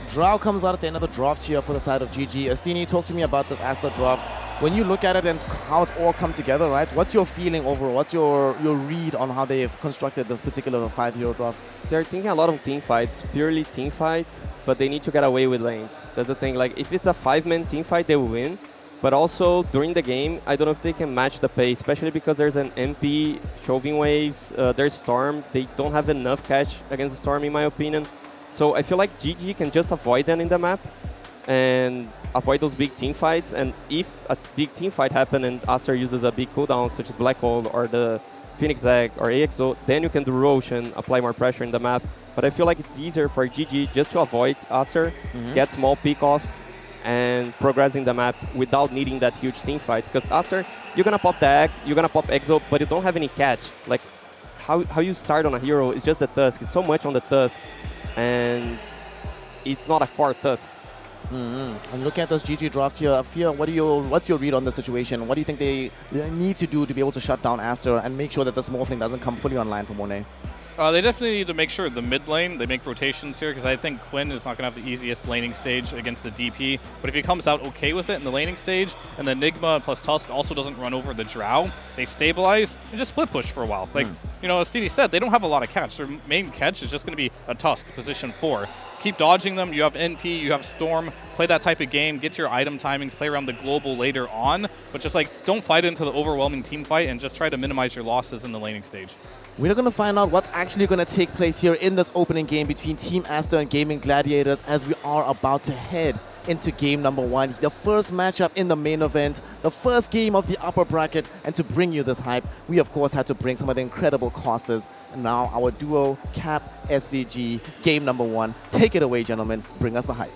Drow comes out at the end of the draft here for the side of GG. Astini, talk to me about this Aster draft. When you look at it and how it's all come together, right? What's your feeling overall? What's your read on how they've constructed this particular 5-hero draft? They're thinking a lot of team fights, purely team fight, but they need to get away with lanes. That's the thing. Like, if it's a 5-man team fight, they will win. But also, during the game, I don't know if they can match the pace, especially because there's an MP, Chauvin Waves, there's Storm. They don't have enough catch against Storm, in my opinion. So I feel like GG can just avoid them in the map and avoid those big team fights. And if a big team fight happens and Aster uses a big cooldown, such as Black Hole or the Phoenix Egg or AXO, then you can do Roche and apply more pressure in the map. But I feel like it's easier for GG just to avoid Aster, get small pick-offs, and progressing the map without needing that huge team fight. Because Aster, you're gonna pop the egg, you're gonna pop Exo, but you don't have any catch. Like, how you start on a hero is just the Tusk. It's so much on the Tusk, and it's not a core Tusk. I'm looking at this GG draft here. Afia, what's your read on the situation? What do you think they need to do to be able to shut down Aster and make sure that the small thing doesn't come fully online for Monet? They definitely need to make sure the mid lane, they make rotations here, because I think Quinn is not going to have the easiest laning stage against the DP. But if he comes out okay with it in the laning stage, and the Enigma plus Tusk also doesn't run over the Drow, they stabilize and just split push for a while. Like, you know, as Stevie said, they don't have a lot of catch. Their main catch is just going to be a Tusk, position 4. Keep dodging them. You have NP, you have Storm. Play that type of game. Get your item timings. Play around the global later on. But just, like, don't fight into the overwhelming team fight and just try to minimize your losses in the laning stage. We're going to find out what's actually going to take place here in this opening game between Team Aster and Gaming Gladiators as we are about to head into game number 1. The first matchup in the main event, the first game of the upper bracket. And to bring you this hype, we of course had to bring some of the incredible casters. And now our duo, Cap, SVG, game number 1. Take it away, gentlemen. Bring us the hype.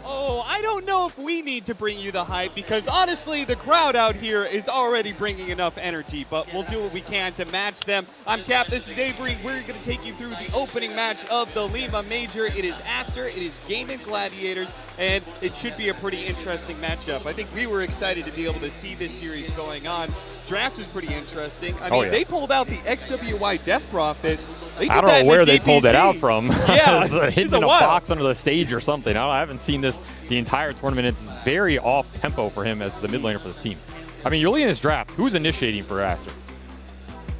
Oh, I don't know if we need to bring you the hype because honestly, the crowd out here is already bringing enough energy, but we'll do what we can to match them. I'm Cap, this is Avery. We're going to take you through the opening match of the Lima Major. It is Aster, it is Gaimin Gladiators, and it should be a pretty interesting matchup. I think we were excited to be able to see this series going on. Draft was pretty interesting. I mean, they pulled out the XWY Death Prophet. I don't know where they pulled it out from. Yeah, it's hidden in a box under the stage or something. I haven't seen this the entire tournament. It's very off tempo for him as the mid laner for this team. I mean, you're looking at this draft. Who's initiating for Aster?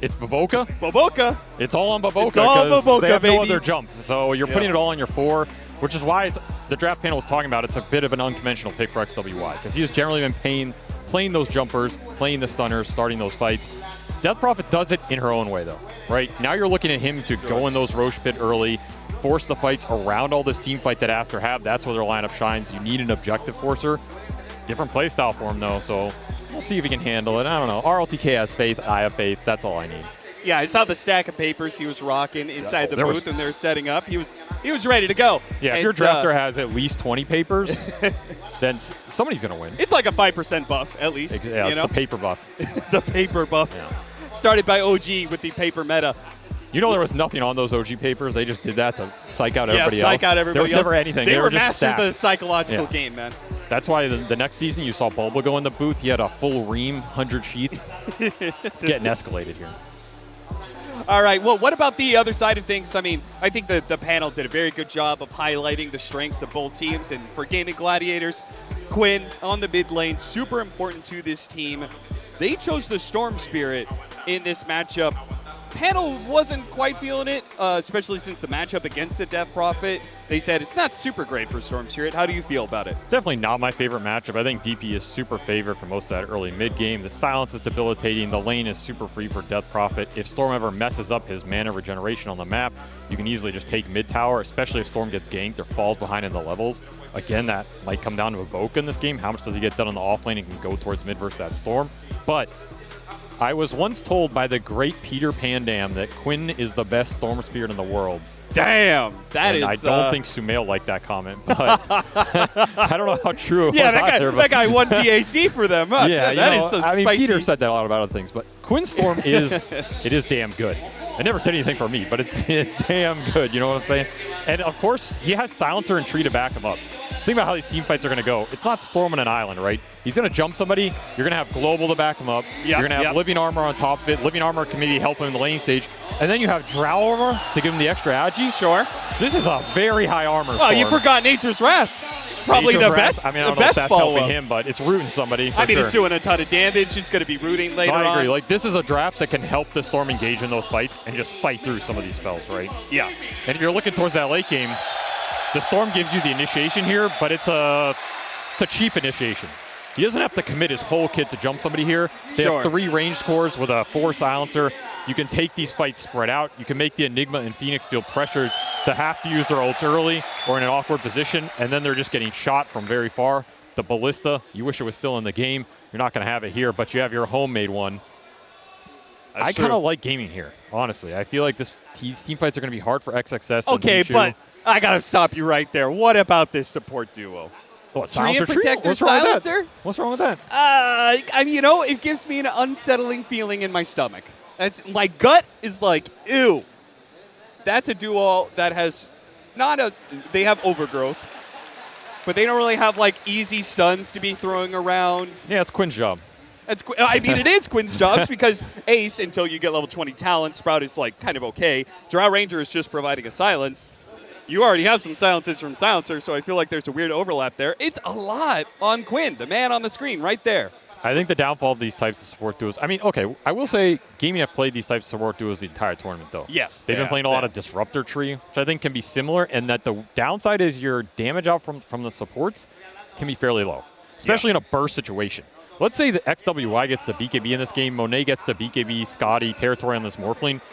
It's Baboka. Baboka. It's all on Baboka. It's all Baboka, they have baby. no other jump. So you're putting it all on your 4, which is why the draft panel was talking about it's a bit of an unconventional pick for XWY because he has generally been playing those jumpers, playing the stunners, starting those fights. Death Prophet does it in her own way, though, right? Now you're looking at him to go in those Roche pit early, force the fights around all this team fight that Aster have. That's where their lineup shines. You need an objective forcer. Different playstyle for him, though, so we'll see if he can handle it. I don't know. RLTK has faith. I have faith. That's all I need. Yeah, I saw the stack of papers he was rocking inside the booth and they're setting up. He was ready to go. Yeah, and if your drafter has at least 20 papers, then somebody's going to win. It's like a 5% buff, at least. Yeah, it's the paper buff. The paper buff. Yeah. Started by OG with the paper meta. You know there was nothing on those OG papers. They just did that to psych out everybody else. Yeah, psych out everybody else. There was never anything. They were just masters stacked. of the psychological game, man. That's why the next season you saw Bulba go in the booth. He had a full ream, 100 sheets. It's getting escalated here. All right, well, what about the other side of things? I mean, I think the panel did a very good job of highlighting the strengths of both teams. And for Gaming Gladiators, Quinn on the mid lane, super important to this team. They chose the Storm Spirit in this matchup. panel wasn't quite feeling it, especially since the matchup against the Death Prophet. They said it's not super great for Storm Spirit. How do you feel about it? Definitely not my favorite matchup. I think DP is super favored for most of that early mid game. The silence is debilitating. The lane is super free for Death Prophet. If Storm ever messes up his mana regeneration on the map, you can easily just take mid tower, especially if Storm gets ganked or falls behind in the levels. Again, that might come down to Evoke in this game. How much does he get done on the off lane and can go towards mid versus that Storm? But I was once told by the great Peter Pandam that Quinn is the best Storm Spirit in the world. Damn, that and is. I don't think Sumail liked that comment, but I don't know how true it was either. That guy won DAC for them. Huh? Yeah, that is so I mean, spicy. Peter said that a lot about other things, but Quinn Storm is damn good. It never did anything for me, but it's damn good. You know what I'm saying? And of course, he has Silencer and Tree to back him up. Think about how these team fights are going to go. It's not Storm on an island, right? He's going to jump somebody. You're going to have Global to back him up. You're going to have Living Armor on top of it. Living Armor can maybe help him in the lane stage. And then you have Drow Armor to give him the extra agi. Sure. So this is a very high armor Oh, Storm. you forgot Nature's Wrath. Probably Nature's the Wrath, best. I mean, I the don't know if best that's follow-up. helping him, but it's rooting somebody. I mean, sure. it's doing a ton of damage. It's going to be rooting later I agree. on. Like, this is a draft that can help the Storm engage in those fights and just fight through some of these spells, right? Yeah. And if you're looking towards that late game, the Storm gives you the initiation here, but it's a cheap initiation. He doesn't have to commit his whole kit to jump somebody here. They have 3 ranged cores with a 4 silencer. You can take these fights spread out. You can make the Enigma and Phoenix feel pressured to have to use their ults early or in an awkward position, and then they're just getting shot from very far. The Ballista, you wish it was still in the game. You're not going to have it here, but you have your homemade one. I kind of like gaming here, honestly. I feel like these team fights are going to be hard for XXS. Okay, but I got to stop you right there. What about this support duo? What, Tree and Protector What's wrong with that? Silencer? What's wrong with that? I mean, it gives me an unsettling feeling in my stomach. My gut is like, ew. That's a duo that has they have overgrowth, but they don't really have like easy stuns to be throwing around. Yeah, it's Quinn's job. I mean, it is Quinn's jobs because Ace, until you get level 20 talent, Sprout is like kind of okay. Drow Ranger is just providing a silence. You already have some silences from Silencer, so I feel like there's a weird overlap there. It's a lot on Quinn, the man on the screen right there. I think the downfall of these types of support duos, I mean, okay, I will say Gaming have played these types of support duos the entire tournament, though. Yes. They've been playing a lot of Disruptor Tree, which I think can be similar, and that the downside is your damage out from the supports can be fairly low, especially in a burst situation. Let's say that XWY gets the BKB in this game, Monet gets the BKB, Scotty, Territory on this Morphling.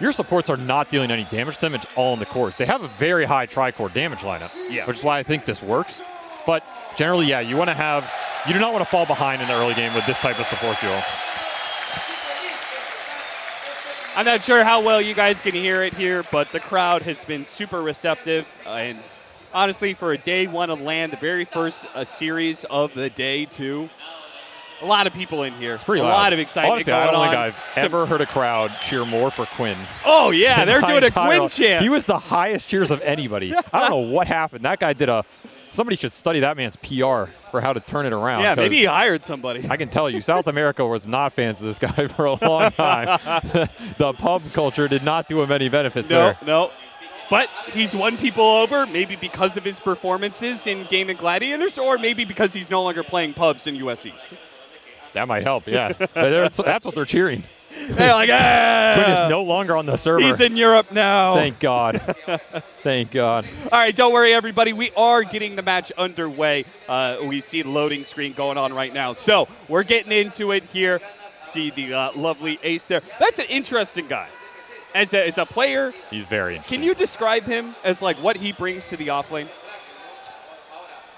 Your supports are not dealing any damage to them. It's all in the cores. They have a very high tri-core damage lineup, which is why I think this works. But generally, yeah, you do not want to fall behind in the early game with this type of support duo. I'm not sure how well you guys can hear it here, but the crowd has been super receptive. And honestly, for a day one of LAN, the very first series of the day, too, a lot of people in here. It's pretty loud. A lot of excitement Honestly, going I don't on. think I've ever heard a crowd cheer more for Quinn. Oh, yeah, they're doing a Quinn chant. He was the highest cheers of anybody. I don't know what happened. That guy somebody should study that man's PR for how to turn it around. Yeah, maybe he hired somebody. I can tell you, South America was not fans of this guy for a long time. The pub culture did not do him any benefits there. No. But he's won people over, maybe because of his performances in GaimingGladiators, or maybe because he's no longer playing pubs in US East. That might help, yeah. That's what they're cheering. They're like, Quinn is no longer on the server. He's in Europe now. Thank God. Thank God. All right, don't worry, everybody. We are getting the match underway. We see the loading screen going on right now. So we're getting into it here. See the lovely Ace there. That's an interesting guy. As a player, he's very interesting. Can you describe him as like what he brings to the offlane?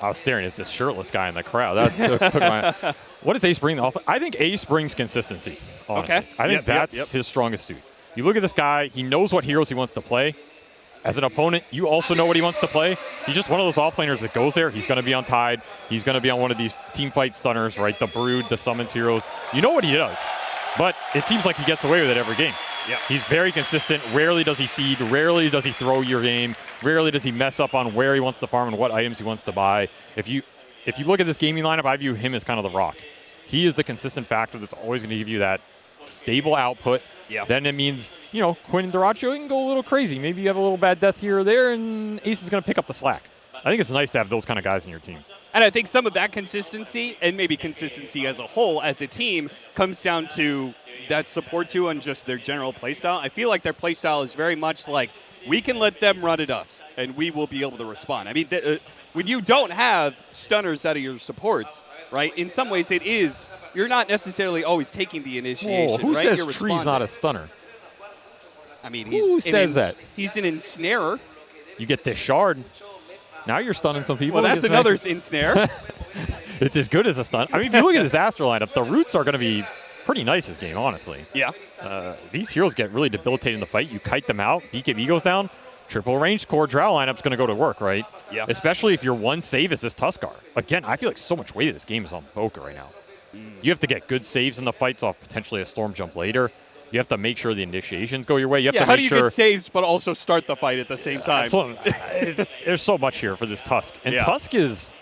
I was staring at this shirtless guy in the crowd. That took my. What does Ace bring off? I think Ace brings consistency, honestly. Okay. I think that's his strongest suit. You look at this guy, he knows what heroes he wants to play. As an opponent, you also know what he wants to play. He's just one of those offlaners that goes there. He's going to be on Tide. He's going to be on one of these team fight stunners, right? The Brood, the Summons heroes. You know what he does. But it seems like he gets away with it every game. Yeah. He's very consistent. Rarely does he feed. Rarely does he throw your game. Rarely does he mess up on where he wants to farm and what items he wants to buy. If you look at this gaming lineup, I view him as kind of the rock. He is the consistent factor that's always going to give you that stable output. Yeah. Then it means, Quinn and Duracho can go a little crazy. Maybe you have a little bad death here or there, and Ace is going to pick up the slack. I think it's nice to have those kind of guys in your team. And I think some of that consistency, and maybe consistency as a whole, as a team, comes down to that support too and just their general playstyle. I feel like their playstyle is very much like, we can let them run at us, and we will be able to respond. I mean, when you don't have stunners out of your supports, right, in some ways it is, you're not necessarily always taking the initiation, Whoa, who right? says You're Tree's responding. not a stunner? I mean, Who says that? He's an ensnarer. You get this shard. Now you're stunning some people. Well, that's another ensnare. It's as good as a stun. I mean, if you look at this Aster lineup, the roots are going to be pretty nice this game, honestly. Yeah. These heroes get really debilitated in the fight. You kite them out, BKB goes down, triple range core Drow lineup's going to go to work, right? Yeah. Especially if your one save is this Tuskar. Again, I feel like so much weight of this game is on Boca right now. You have to get good saves in the fights off potentially a Storm Jump later. You have to make sure the initiations go your way. You have to how make do you sure get saves but also start the fight at the same time? There's so much here for this Tusk. And Yeah. Tusk is,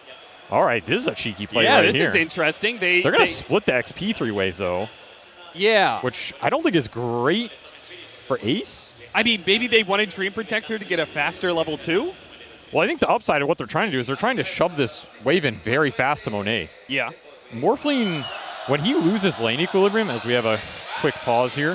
all right, this is a cheeky play yeah, right this here. is interesting. They're going to split the XP 3 ways, though, Yeah. which I don't think is great for Ace. I mean, maybe they wanted Dream Protector to get a faster level 2? Well, I think the upside of what they're trying to do is they're trying to shove this wave in very fast to Monet. Yeah. Morphling, when he loses lane equilibrium, as we have a quick pause here,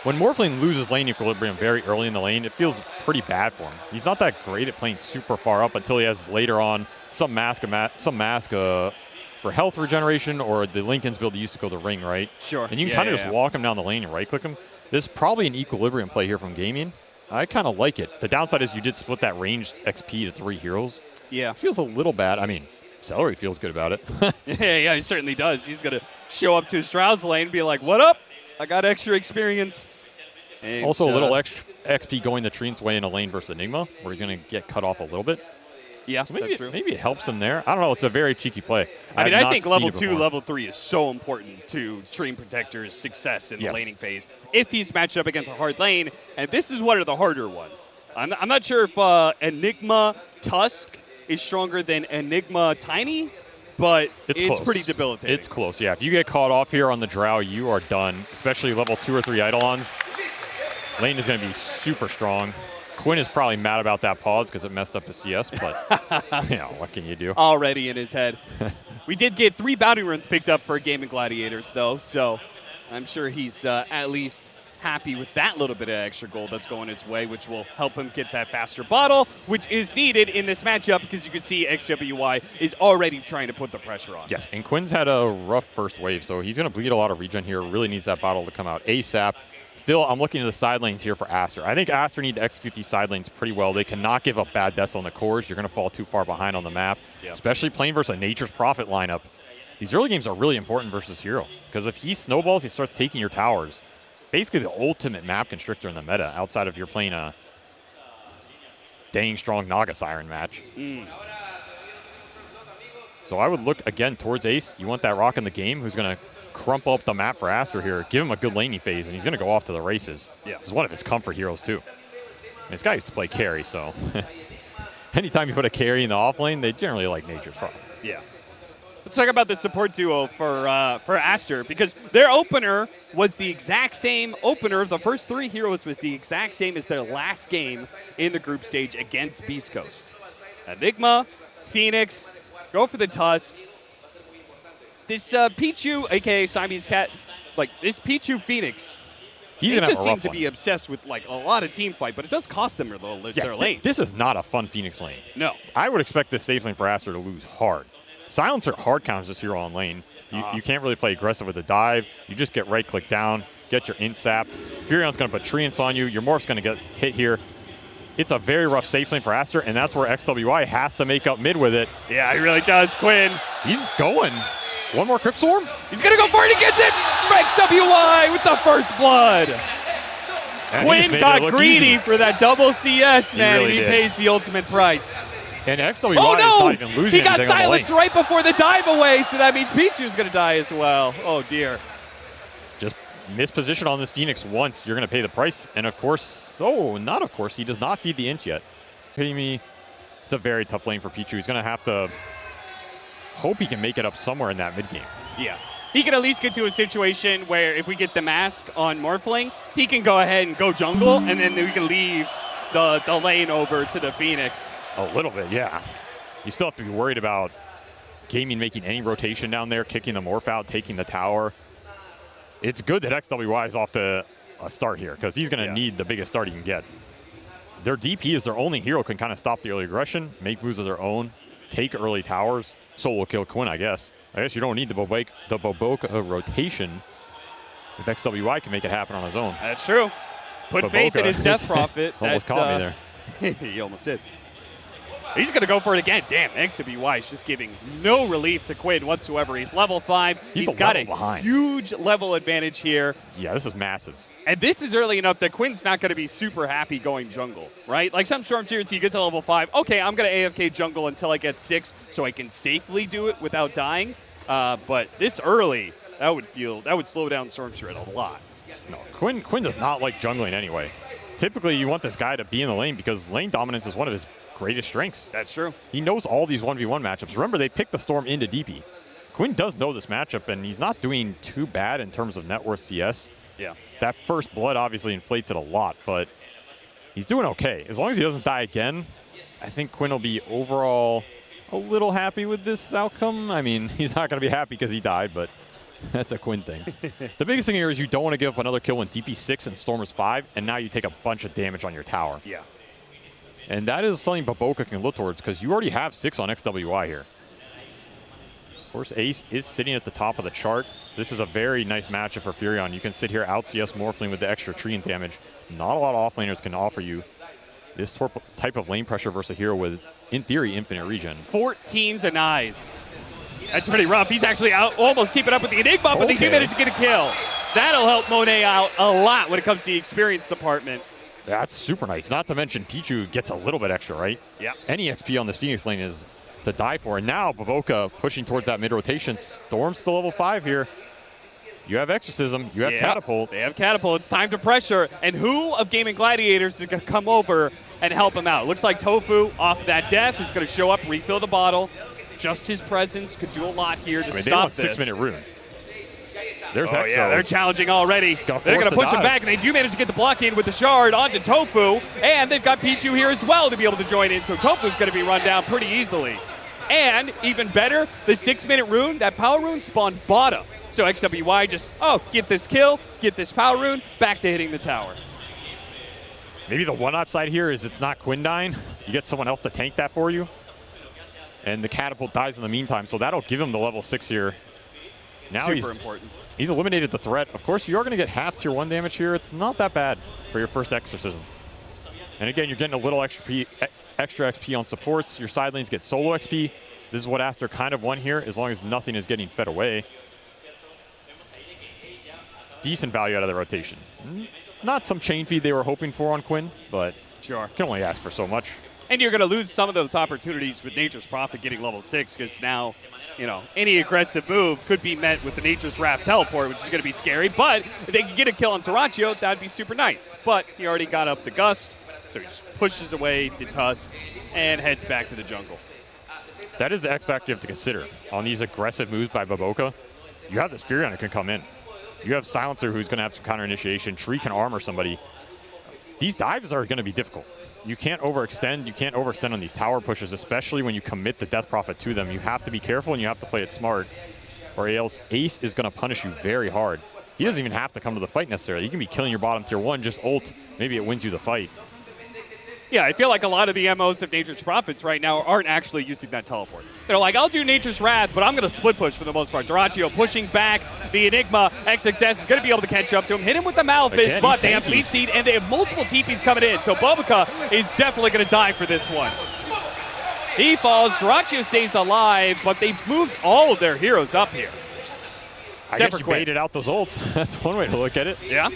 when Morphling loses lane equilibrium very early in the lane, it feels pretty bad for him. He's not that great at playing super far up until he has later on some mask for health regeneration, or the Linken's build used to go the ring, right? Sure. And you can Yeah, kind of yeah, just yeah. walk him down the lane and right-click him. This is probably an equilibrium play here from Gaimin. I kind of like it. The downside is you did split that ranged XP to 3 heroes. Yeah. Feels a little bad. I mean, Celery feels good about it. Yeah, he certainly does. He's going to show up to his Drow's lane and be like, what up? I got extra experience. And, Also, a little extra XP going the Treant's way in a lane versus Enigma, where he's going to get cut off a little bit. Yeah, So maybe that's true. maybe it helps him there. I don't know. It's a very cheeky play. I mean, have I not think seen level it 2, before. level 3 is so important to Dream Protector's success in the Yes. laning phase if he's matched up against a hard lane. And this is one of the harder ones. I'm not sure if Enigma Tusk is stronger than Enigma Tiny, but it's close. pretty debilitating. It's close, yeah. If you get caught off here on the Drow, you are done, especially level 2 or 3 Eidolons. Lane is going to be super strong. Quinn is probably mad about that pause because it messed up his CS, but you know, what can you do? already in his head. We did get 3 bounty runs picked up for GaimingGladiators, though, so I'm sure he's at least happy with that little bit of extra gold that's going his way, which will help him get that faster bottle, which is needed in this matchup because you can see XWY is already trying to put the pressure on. Yes, and Quinn's had a rough first wave, so he's going to bleed a lot of regen here. Really needs that bottle to come out ASAP. Still, I'm looking at the side lanes here for Aster. I think Aster need to execute these side lanes pretty well. They cannot give up bad deaths on the cores. You're going to fall too far behind on the map, especially playing versus a Nature's Prophet lineup. These early games are really important versus Hero, because if he snowballs, he starts taking your towers. Basically the ultimate map constrictor in the meta, outside of you're playing a dang strong Naga Siren match. So I would look, again, towards Ace. You want that rock in the game who's going to crumple up the map for Aster here. Give him a good laning phase, and he's going to go off to the races. Yeah. This is one of his comfort heroes, too. And this guy used to play carry, so anytime you put a carry in the off lane, they generally like Nature's Prophet. Yeah. Let's talk about the support duo for Aster, because their opener was the exact same opener. The first 3 heroes was the exact same as their last game in the group stage against Beast Coast. Enigma, Phoenix, go for the Tusk. This Pichu, a.k.a. Siamese Cat, like this Pichu Phoenix, He's they gonna have just a seem rough to one. be obsessed with like a lot of team fight, but it does cost them their lane. This is not a fun Phoenix lane. No. I would expect this safe lane for Aster to lose hard. Silencer hard counters this hero on lane. You can't really play aggressive with the dive. You just get right-click down, get your Insap. Furion's going to put Treants on you. Your Morph's going to get hit here. It's a very rough safe lane for Aster, and that's where XWI has to make up mid with it. Yeah, he really does, Quinn. He's going. One more Crypt Storm? He's going to go for it. He gets it. XWI with the first blood. And he just Quinn made it got look greedy easy. for that double CS, man, really and he did. pays the ultimate price. And XWI Oh, is no! not even losing He got anything on the lane. silenced right before the dive away, so that means Pichu's going to die as well. Oh, dear. Just misposition on this Phoenix once, you're going to pay the price. And of course, not of course, he does not feed the inch yet. Kidding me? It's a very tough lane for Pichu. He's going to have to hope he can make it up somewhere in that mid game. Yeah. He can at least get to a situation where if we get the mask on Morphling, he can go ahead and go jungle, and then we can leave the lane over to the Phoenix. A little bit, yeah. You still have to be worried about Gaimin making any rotation down there, kicking the Morph out, taking the tower. It's good that XWY is off to a start here, because he's going to need the biggest start he can get. Their DP is their only hero, can kind of stop the early aggression, make moves of their own, take early towers. Solo kill Quinn, I guess. I guess you don't need the Boboka rotation if XWY can make it happen on his own. That's true. Put faith in his Death Prophet. Almost caught me there. He almost did. He's going to go for it again. Damn, XWY is just giving no relief to Quinn whatsoever. He's level 5. He's got a huge level advantage here. Yeah, this is massive. And this is early enough that Quinn's not going to be super happy going jungle, right? Like some Storm Tiers, you get to level 5. Okay, I'm going to AFK jungle until I get 6 so I can safely do it without dying. But this early, that would slow down Storm Tier a lot. No, Quinn does not like jungling anyway. Typically, you want this guy to be in the lane because lane dominance is one of his greatest strengths. That's true. He knows all these 1v1 matchups. Remember, they picked the Storm into DP. Quinn does know this matchup, and he's not doing too bad in terms of net worth CS. Yeah. That first blood obviously inflates it a lot, but he's doing okay. As long as he doesn't die again, I think Quinn will be overall a little happy with this outcome. I mean, he's not going to be happy because he died, but that's a Quinn thing. The biggest thing here is you don't want to give up another kill when DP 6 and Storm is 5, and now you take a bunch of damage on your tower. Yeah. And that is something Boboka can look towards because you already have 6 on XWY here. Of course, Ace is sitting at the top of the chart. This is a very nice matchup for Furion. You can sit here out CS Morphling with the extra tree and damage. Not a lot of offlaners can offer you this type of lane pressure versus a hero with, in theory, infinite regen. 14 denies. That's pretty rough. He's actually out, almost keeping up with the Enigma, but they do manage to get a kill. That'll help Monet out a lot when it comes to the experience department. That's super nice. Not to mention Pichu gets a little bit extra, right? Yeah. Any XP on this Phoenix lane is to die for. And now Boboka pushing towards that mid-rotation. Storm's to level 5 here. You have Exorcism. You have Catapult. They have Catapult. It's time to pressure. And who of GaimingGladiators is going to come over and help him out? Looks like Tofu, off that death, is going to show up, refill the bottle. Just his presence could do a lot here to stop this. They want 6-minute rune. There's Oh, yeah, they're challenging already. They're going to push him back, and they do manage to get the block in with the shard onto Tofu. And they've got Pichu here as well to be able to join in, so Tofu's going to be run down pretty easily. And even better, the 6-minute rune, that power rune spawned bottom. So XWY just, get this kill, get this power rune, back to hitting the tower. Maybe the one upside here is it's not Quinn dying. You get someone else to tank that for you. And the Catapult dies in the meantime, so that'll give him the level 6 here. Now Super important. He's eliminated the threat. Of course, you are going to get half tier 1 damage here. It's not that bad for your first Exorcism. And again, you're getting a little extra XP on supports. Your side lanes get solo XP. This is what Aster kind of won here, as long as nothing is getting fed away. Decent value out of the rotation. Not some chain feed they were hoping for on Quinn, but sure, can only ask for so much. And you're going to lose some of those opportunities with Nature's Prophet getting level 6, because now, any aggressive move could be met with the Nature's Wrath teleport, which is going to be scary. But if they can get a kill on Terraccio, that'd be super nice. But he already got up the Gust, so he just pushes away the Tusk and heads back to the jungle. That is the X factor you have to consider. On these aggressive moves by Boboka, you have this Furion that can come in. You have Silencer who's going to have some counter initiation. Tree can armor somebody. These dives are going to be difficult. You can't overextend. You can't overextend on these tower pushes, especially when you commit the Death Prophet to them. You have to be careful and you have to play it smart, or else Ace is going to punish you very hard. He doesn't even have to come to the fight necessarily. You can be killing your bottom tier 1, just ult. Maybe it wins you the fight. Yeah, I feel like a lot of the MOs of Nature's Prophets right now aren't actually using that teleport. They're like, I'll do Nature's Wrath, but I'm going to split push for the most part. Terraccio pushing back. The Enigma XXS is going to be able to catch up to him. Hit him with the Malefice, but they have Leech Seed, and they have multiple TPs coming in. So Boboka is definitely going to die for this one. He falls. Terraccio stays alive, but they've moved all of their heroes up here. I guess you baited out those ults. That's one way to look at it. Yeah.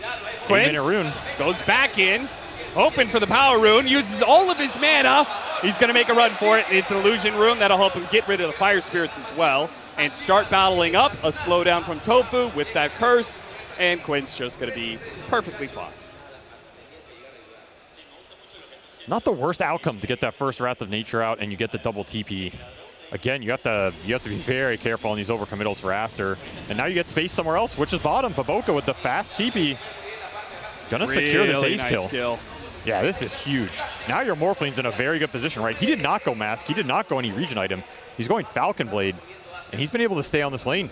Quinn rune goes back in. Open for the power rune, uses all of his mana. He's going to make a run for it. It's an illusion rune that'll help him get rid of the fire spirits as well and start battling up. A slowdown from Tofu with that curse, and Quinn's just going to be perfectly fine. Not the worst outcome to get that first Wrath of Nature out and you get the double TP. Again, you have to be very careful on these overcommittals for Aster. And now you get space somewhere else, which is bottom. Boboka with the fast TP. Gonna secure this ace nice kill. Yeah, this is huge. Now your Morphling's in a very good position, right? He did not go Mask. He did not go any region item. He's going Falcon Blade, and he's been able to stay on this lane.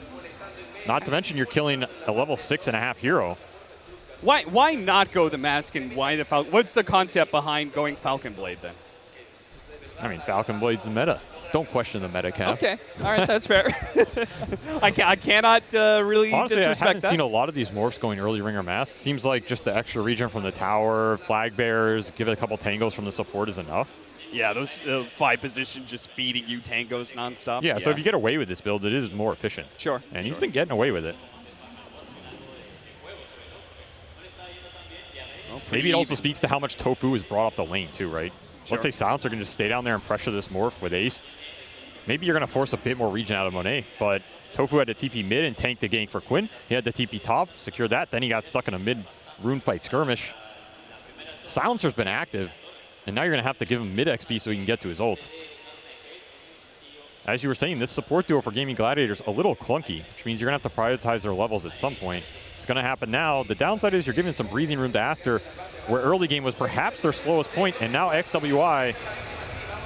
Not to mention you're killing a level 6.5 hero. Why not go the Mask and why the Falcon? What's the concept behind going Falcon Blade then? I mean, Falcon Blade's the meta. Don't question the meta, Cap. Okay, all right, that's fair. I cannot really Honestly, disrespect I haven't that. seen a lot of these morphs going early ringer Mask. Seems like just the extra regen from the tower, flag bearers, give it a couple tangos from the support is enough. Yeah, those 5 positions just feeding you tangos nonstop. Yeah, so if you get away with this build, it is more efficient. Sure. And he's been getting away with it. Well, Maybe it also speaks to how much Tofu is brought up the lane too, right? Sure. Let's say Silencer can just stay down there and pressure this morph with Ace. Maybe you're going to force a bit more regen out of Monet, but Tofu had to TP mid and tank the gank for Quinn. He had to TP top, secure that, then he got stuck in a mid rune fight skirmish. Silencer's been active, and now you're going to have to give him mid XP so he can get to his ult. As you were saying, this support duo for Gaming Gladiators a little clunky, which means you're going to have to prioritize their levels at some point. It's going to happen now. The downside is you're giving some breathing room to Aster, where early game was perhaps their slowest point, and now XWI.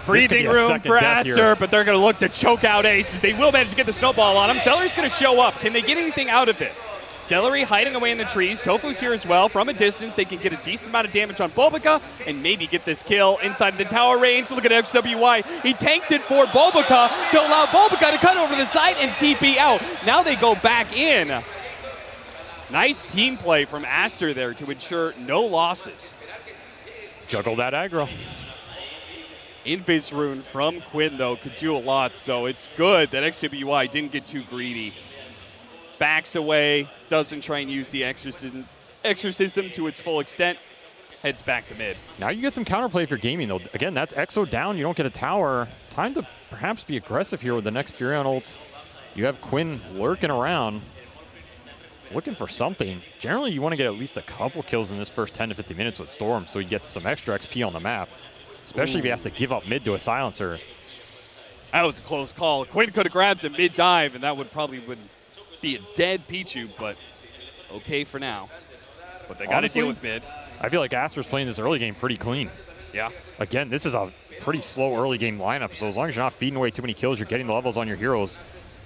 Breathing room for Aster, but they're going to look to choke out Ace. They will manage to get the snowball on him. Celery's going to show up. Can they get anything out of this? Celery hiding away in the trees. Tofu's here as well. From a distance, they can get a decent amount of damage on Bulbaka and maybe get this kill inside of the tower range. Look at XWI. He tanked it for Bulbaka to allow Bulbaka to cut over to the side and TP out. Now they go back in. Nice team play from Aster there to ensure no losses. Juggle that aggro. Invis rune from Quinn, though, could do a lot, so it's good that XWI didn't get too greedy. Backs away, doesn't try and use the exorcism to its full extent, heads back to mid. Now you get some counterplay if you're gaming, though. Again, that's Exo down. You don't get a tower. Time to perhaps be aggressive here with the next Furion ult. You have Quinn lurking around, looking for something. Generally, you want to get at least a couple kills in this first 10 to 50 minutes with Storm so he gets some extra XP on the map, especially if he has to give up mid to a Silencer. That was a close call. Quinn could have grabbed a mid-dive, and that would be a dead Pichu, but okay for now. But they got to deal with mid. I feel like Aster's playing this early game pretty clean. Yeah. Again, this is a pretty slow early game lineup, so as long as you're not feeding away too many kills, you're getting the levels on your heroes.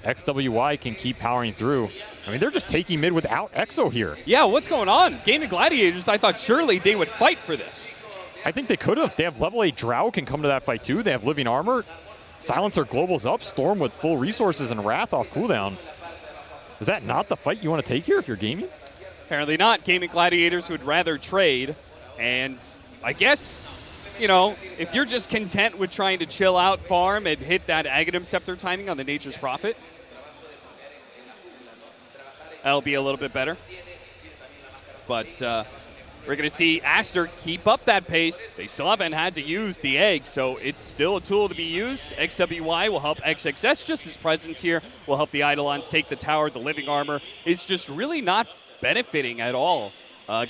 XWI can keep powering through. I mean, they're just taking mid without Exo here. Yeah, what's going on? Gaming Gladiators, I thought surely they would fight for this. I think they could have. They have level 8 Drow can come to that fight too. They have living armor. Silencer globals up. Storm with full resources and Wrath off cooldown. Is that not the fight you want to take here if you're gaming? Apparently not. Gaming Gladiators would rather trade. And I guess, you know, if you're just content with trying to chill out, farm, and hit that Aghanim Scepter timing on the Nature's Prophet, that'll be a little bit better. But we're going to see Aster keep up that pace. They still haven't had to use the egg, so it's still a tool to be used. XWI will help XXS. Just his presence here will help the Eidolons take the tower. The living armor is just really not benefiting at all.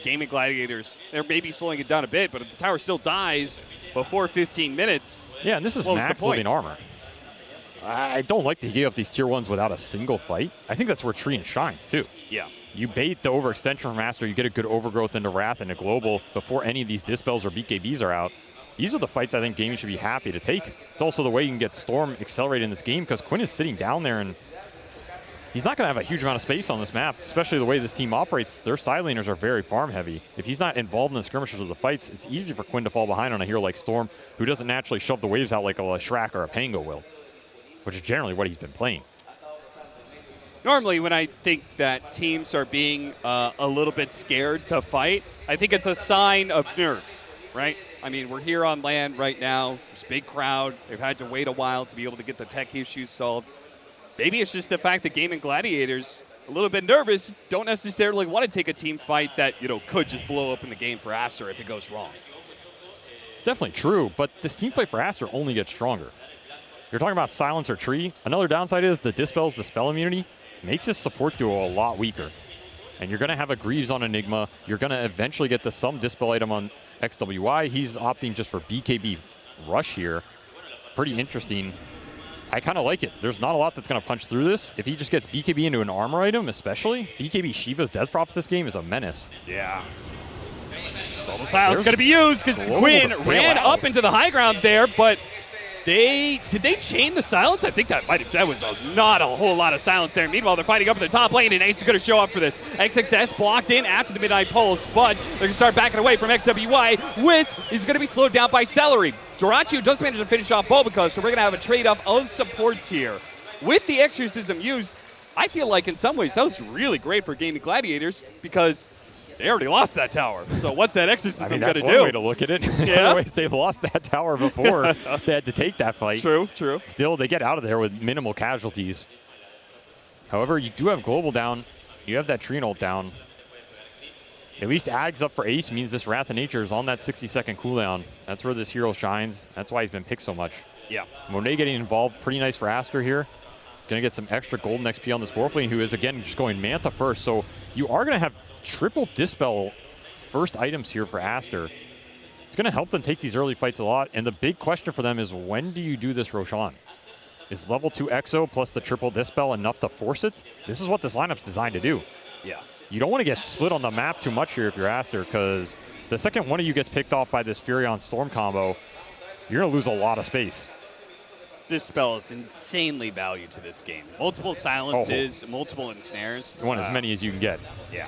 Gaming Gladiators, they're maybe slowing it down a bit, but if the tower still dies before 15 minutes, yeah, and this is max living armor. I don't like to give up these tier 1s without a single fight. I think that's where Treant shines, too. Yeah. You bait the overextension from Aster, you get a good overgrowth into Wrath and a global before any of these Dispels or BKBs are out. These are the fights I think Gaming should be happy to take. It's also the way you can get Storm accelerated in this game because Quinn is sitting down there and he's not going to have a huge amount of space on this map, especially the way this team operates. Their side laners are very farm heavy. If he's not involved in the skirmishes or the fights, it's easy for Quinn to fall behind on a hero like Storm, who doesn't naturally shove the waves out like a Shrek or a Pango will, which is generally what he's been playing. Normally, when I think that teams are being a little bit scared to fight, I think it's a sign of nerves, right? I mean, we're here on land right now. There's a big crowd. They've had to wait a while to be able to get the tech issues solved. Maybe it's just the fact that Gaming Gladiators, a little bit nervous, don't necessarily want to take a team fight that, you know, could just blow up in the game for Aster if it goes wrong. It's definitely true, but this team fight for Aster only gets stronger. You're talking about Silencer Tree. Another downside is the Dispels, the spell immunity, makes this support duo a lot weaker. And you're going to have a Greaves on Enigma. You're going to eventually get to some Dispel item on XWI. He's opting just for BKB Rush here. Pretty interesting. I kind of like it. There's not a lot that's going to punch through this. If he just gets BKB into an armor item especially, BKB Shiva's Death Prophet this game is a menace. Yeah. Global Silence going to be used because Quinn ran up into the high ground there, but did they chain the silence? I think that was not a whole lot of silence there. Meanwhile, they're fighting up in the top lane, and Ace is going to show up for this. XXS blocked in after the Midnight Pulse, but they're going to start backing away from XWY he's going to be slowed down by Celery. Doracio does manage to finish off Bulbaca, so we're going to have a trade-off of supports here. With the Exorcism used, I feel like in some ways that was really great for Gaming Gladiators because they already lost that tower. So what's that Exorcism going to do? That's one way to look at it. Otherwise, they lost that tower before they had to take that fight. True. Still, they get out of there with minimal casualties. However, you do have Global down. You have that Trine ult down. At least Ags up for Ace means this Wrath of Nature is on that 60-second cooldown. That's where this hero shines. That's why he's been picked so much. Yeah. Monet getting involved, pretty nice for Aster here. He's going to get some extra golden XP on this Warplane, who is, again, just going Manta first. So you are going to have triple Dispel first items here for Aster. It's going to help them take these early fights a lot. And the big question for them is, when do you do this Roshan? Is level 2 Exo plus the triple Dispel enough to force it? This is what this lineup's designed to do. Yeah. You don't want to get split on the map too much here if you're Aster, because the second one of you gets picked off by this Furion Storm combo, you're going to lose a lot of space. Dispel is insanely valued to this game. Multiple silences, multiple ensnares. You want as many as you can get. Yeah.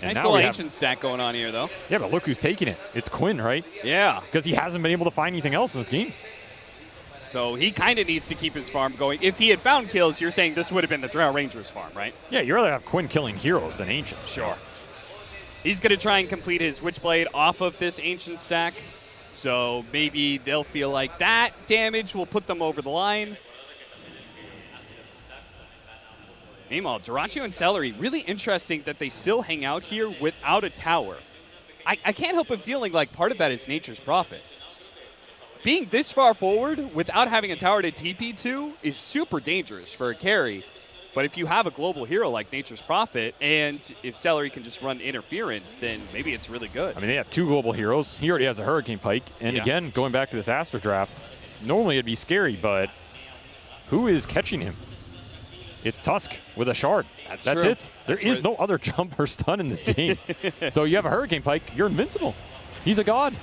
And nice little ancient stack going on here, though. Yeah, but look who's taking it. It's Quinn, right? Yeah. Because he hasn't been able to find anything else in this game. So he kind of needs to keep his farm going. If he had found kills, you're saying this would have been the Drow Rangers farm, right? Yeah, you'd rather have Quinn killing heroes than ancients. Sure. He's going to try and complete his Witchblade off of this ancient stack. So maybe they'll feel like that damage will put them over the line. Meanwhile, Doracio and Celery, really interesting that they still hang out here without a tower. I can't help but feeling like part of that is Nature's Prophet. Being this far forward without having a tower to TP to is super dangerous for a carry. But if you have a global hero like Nature's Prophet, and if Celery can just run interference, then maybe it's really good. I mean, they have two global heroes. He already has a Hurricane Pike. And again, going back to this Aster draft, normally it'd be scary, but who is catching him? It's Tusk with a shard. That's true. it. There is no other jump or stun in this game. So you have a Hurricane Pike, you're invincible. He's a god.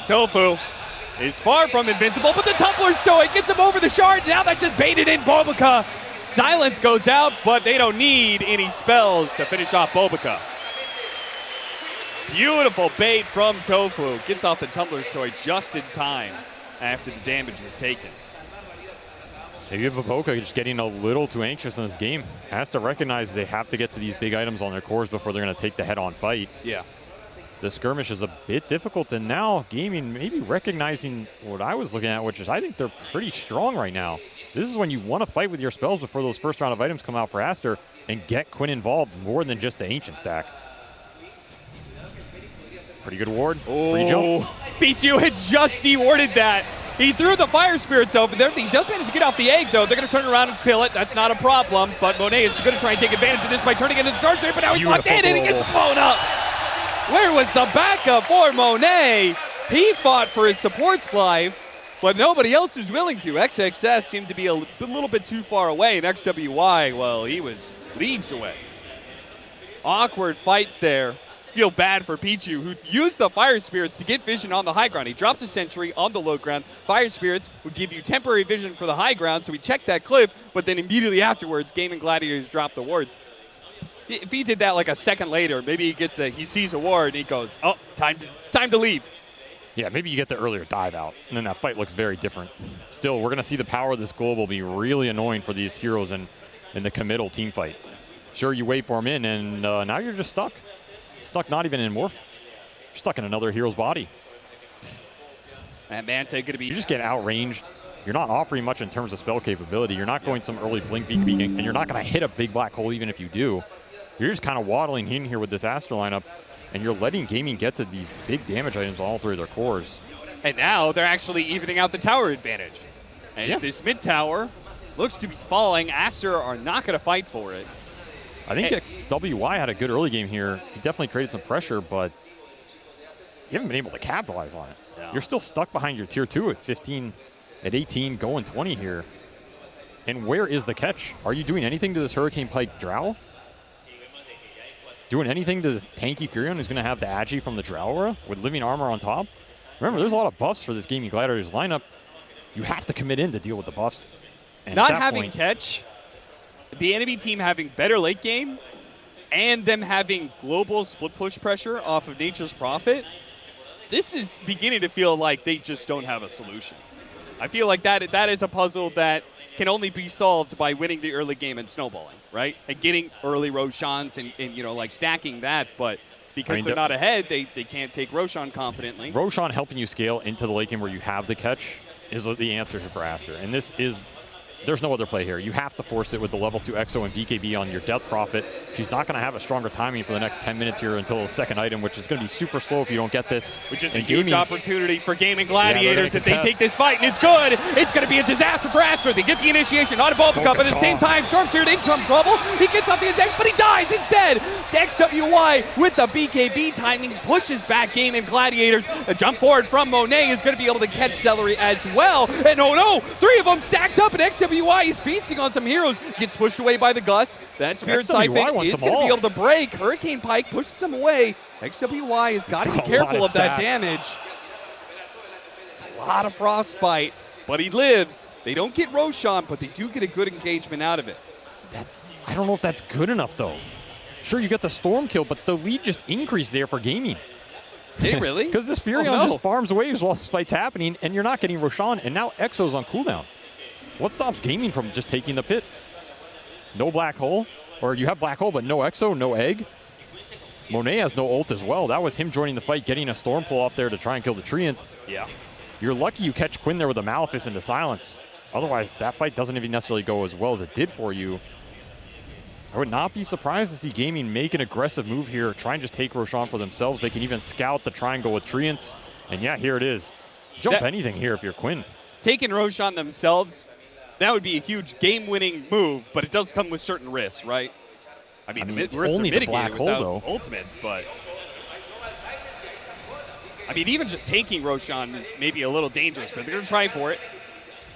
Tofu is far from invincible, but the Tumbler Stoic gets him over the shard. Now that's just baited in Bulbaca. Silence goes out, but they don't need any spells to finish off Bulbaca. Beautiful bait from Tofu. Gets off the Tumbler's Toy just in time after the damage was taken. Maybe Bulbaca just getting a little too anxious in this game. Has to recognize they have to get to these big items on their cores before they're going to take the head-on fight. Yeah. The skirmish is a bit difficult, and now Gaimin maybe recognizing what I was looking at, which is I think they're pretty strong right now. This is when you want to fight with your spells before those first round of items come out for Aster and get Quinn involved more than just the Ancient stack. Pretty good ward. Free jump. Pichu had just de-warded that. He threw the Fire Spirits over there. He does manage to get off the egg, though. They're going to turn around and kill it. That's not a problem, but Monet is going to try and take advantage of this by turning into the Star Spirit, but now he's locked in and he gets blown up. Where was the backup for Monet? He fought for his support's life, but nobody else was willing to. XXS seemed to be a little bit too far away, and XWY, well, he was leagues away. Awkward fight there. Feel bad for Pichu, who used the Fire Spirits to get vision on the high ground. He dropped a sentry on the low ground. Fire Spirits would give you temporary vision for the high ground, so he checked that cliff, but then immediately afterwards, Gaming Gladiators dropped the wards. If he did that like a second later, maybe he sees a ward and he goes, oh, time to leave. Yeah, maybe you get the earlier dive out, and then that fight looks very different. Still, we're going to see the power of this global be really annoying for these heroes in the committal team fight. Sure, you wait for him in, and now you're just stuck. Stuck not even in Morph. You're stuck in another hero's body. And Manta going to be... You just get outranged. You're not offering much in terms of spell capability. You're not going some early blink beacon, and you're not going to hit a big black hole even if you do. You're just kind of waddling in here with this Aster lineup, and you're letting Gaimin get to these big damage items on all three of their cores. And now they're actually evening out the tower advantage. And this mid tower looks to be falling. Aster are not going to fight for it. I think XWY had a good early game here. He definitely created some pressure, but you haven't been able to capitalize on it. No. You're still stuck behind your tier 2 at 15, at 18, going 20 here. And where is the catch? Are you doing anything to this Hurricane Pike Drow? doing anything to this tanky Furion who's going to have the Agi from the Drow Aura with living armor on top. Remember, there's a lot of buffs for this Gaming Gladiators lineup. You have to commit in to deal with the buffs. And not having catch, the enemy team having better late game, and them having global split push pressure off of Nature's Prophet, this is beginning to feel like they just don't have a solution. I feel like that is a puzzle that can only be solved by winning the early game and snowballing, right? And getting early Roshans and you know, like stacking that, but because they're not ahead, they can't take Roshan confidently. Roshan helping you scale into the late game where you have the catch is the answer here for Aster. And this is, there's no other play here. You have to force it with the level 2 EXO and BKB on your Death Prophet. She's not going to have a stronger timing for the next 10 minutes here until the second item, which is going to be super slow if you don't get this. Which is a huge opportunity for Gaming Gladiators if they take this fight, and it's good. It's going to be a disaster for Aster. They get the initiation on a Bulba Cup, but at the same time, Stormseer in some trouble. He gets off the attack, but he dies instead. The XWY with the BKB timing pushes back Gaming Gladiators. A jump forward from Monet is going to be able to catch Celery as well. And oh no, 3 of them stacked up, and XWY is feasting on some heroes. Gets pushed away by the Gus. That Spirit Siphon is going to be able to break. Hurricane Pike pushes him away. XWY has got to be careful of that damage. It's a lot of Frostbite, but he lives. They don't get Roshan, but they do get a good engagement out of it. I don't know if that's good enough, though. Sure, you get the Storm kill, but the lead just increased there for Gaming. Did it really? Because this Furion just farms waves while this fight's happening, and you're not getting Roshan, and now Exo's on cooldown. What stops Gaming from just taking the pit? No Black Hole? Or you have Black Hole, but no Exo, no Egg? Monet has no ult as well. That was him joining the fight, getting a Storm pull off there to try and kill the Treant. Yeah. You're lucky you catch Quinn there with a Malefice into silence. Otherwise, that fight doesn't even necessarily go as well as it did for you. I would not be surprised to see Gaming make an aggressive move here, try and just take Roshan for themselves. They can even scout the triangle with Treants. And yeah, here it is. Jump anything here if you're Quinn. Taking Roshan themselves, that would be a huge game-winning move, but it does come with certain risks, right? I mean the risks only are the Black Hole, though. Ultimates, but I mean, even just taking Roshan is maybe a little dangerous, but they're going to try for it.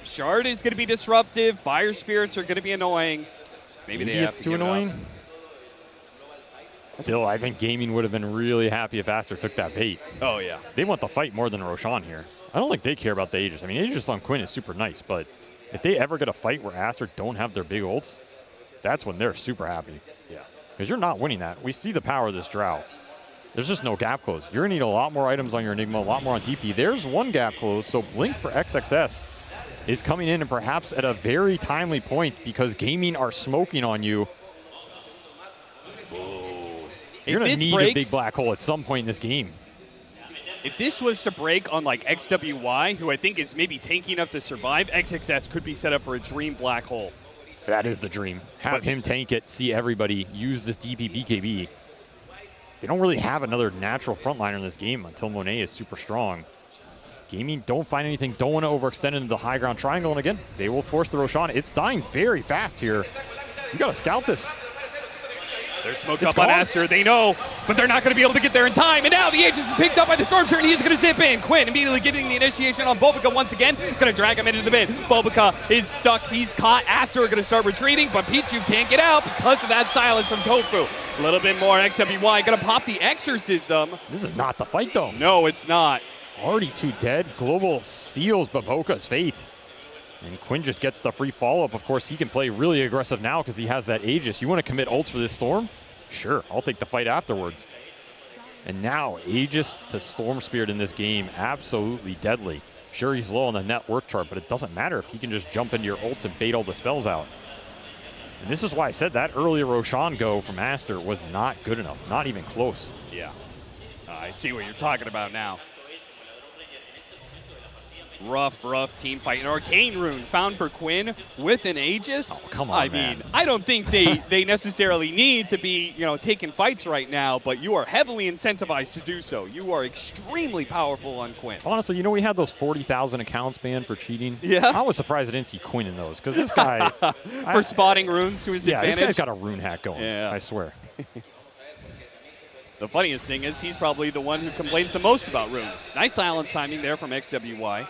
Shard is going to be disruptive. Fire Spirits are going to be annoying. Maybe they have it's to too give annoying. It up. Still, I think Gaming would have been really happy if Aster took that bait. Oh, yeah. They want the fight more than Roshan here. I don't think they care about the Aegis. I mean, Aegis on Quinn is super nice, but if they ever get a fight where Aster don't have their big ults, that's when they're super happy. Yeah. Because you're not winning that. We see the power of this Drow. There's just no gap close. You're going to need a lot more items on your Enigma, a lot more on DP. There's one gap close, so Blink for XXS is coming in and perhaps at a very timely point because Gaming are smoking on you. You're going to need a big black hole at some point in this game. If this was to break on like XWY, who I think is maybe tanky enough to survive, XXS could be set up for a dream black hole. That is the dream. Have him tank it, see everybody use this DP BKB. They don't really have another natural frontliner in this game until Monet is super strong. Gaming don't find anything, don't want to overextend into the high ground triangle, and again, they will force the Roshan. It's dying very fast here. You got to scout this. They're smoked up on Aster, they know, but they're not going to be able to get there in time. And now the Aegis is picked up by the Stormseer, and he's going to zip in. Quinn immediately getting the initiation on Bulbica once again. Going to drag him into the mid. Bulbica is stuck, he's caught. Aster are going to start retreating, but Pichu can't get out because of that silence from Tofu. A little bit more XWY, going to pop the Exorcism. This is not the fight, though. No, it's not. Already 2 dead. Global seals Baboka's fate. And Quinn just gets the free follow-up. Of course, he can play really aggressive now because he has that Aegis. You want to commit ults for this Storm? Sure, I'll take the fight afterwards. And now, Aegis to Storm Spirit in this game, absolutely deadly. Sure, he's low on the net worth chart, but it doesn't matter if he can just jump into your ults and bait all the spells out. And this is why I said that earlier Roshan go from Aster was not good enough, not even close. Yeah, I see what you're talking about now. Rough team fight. An Arcane Rune found for Quinn with an Aegis. Oh, come on, I mean, I don't think they necessarily need to be, taking fights right now, but you are heavily incentivized to do so. You are extremely powerful on Quinn. Honestly, we had those 40,000 accounts banned for cheating. Yeah. I was surprised I didn't see Quinn in those because this guy... for spotting runes to his advantage. Yeah, this guy's got a rune hack going, yeah. I swear. The funniest thing is he's probably the one who complains the most about runes. Nice silence timing there from XWY.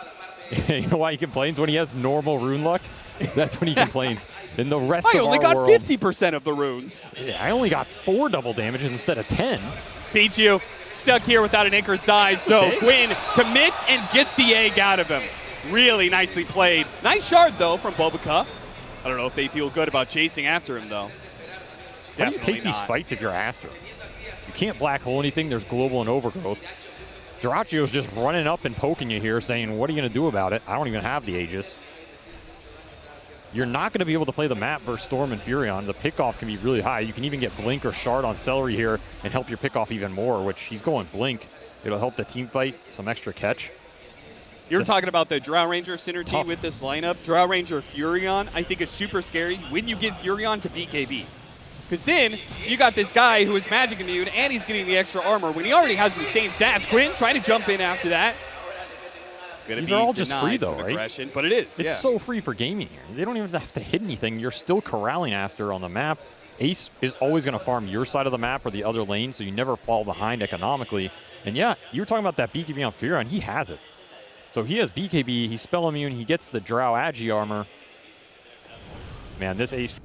You know why he complains when he has normal rune luck? That's when he complains. In the rest I of only our got world, 50% of the runes. yeah, I only got 4 double damages instead of 10. Pichu stuck here without an Anchor's dive, so Quinn commits and gets the egg out of him. Really nicely played. Nice shard, though, from Bobica. I don't know if they feel good about chasing after him, though. How do you take these fights if you're Aster? You can't black hole anything. There's global and overgrowth. Duracio's just running up and poking you here, saying, what are you going to do about it? I don't even have the Aegis. You're not going to be able to play the map versus Storm and Furion. The pickoff can be really high. You can even get Blink or Shard on Celery here and help your pickoff even more, which he's going Blink. It'll help the team fight, some extra catch. You're talking about the Drow Ranger synergy with this lineup. Drow Ranger Furion, I think, is super scary when you get Furion to BKB. Because then you got this guy who is magic immune and he's getting the extra armor when he already has the same stats. Quinn trying to jump in after that. These are all just free, though, right? But it is. It's so free for gaming here. They don't even have to hit anything. You're still corralling Aster on the map. Ace is always going to farm your side of the map or the other lane, so you never fall behind economically. And yeah, you were talking about that BKB on Furion. He has it. So he has BKB. He's spell immune. He gets the Drow Agi armor. Man, this Ace...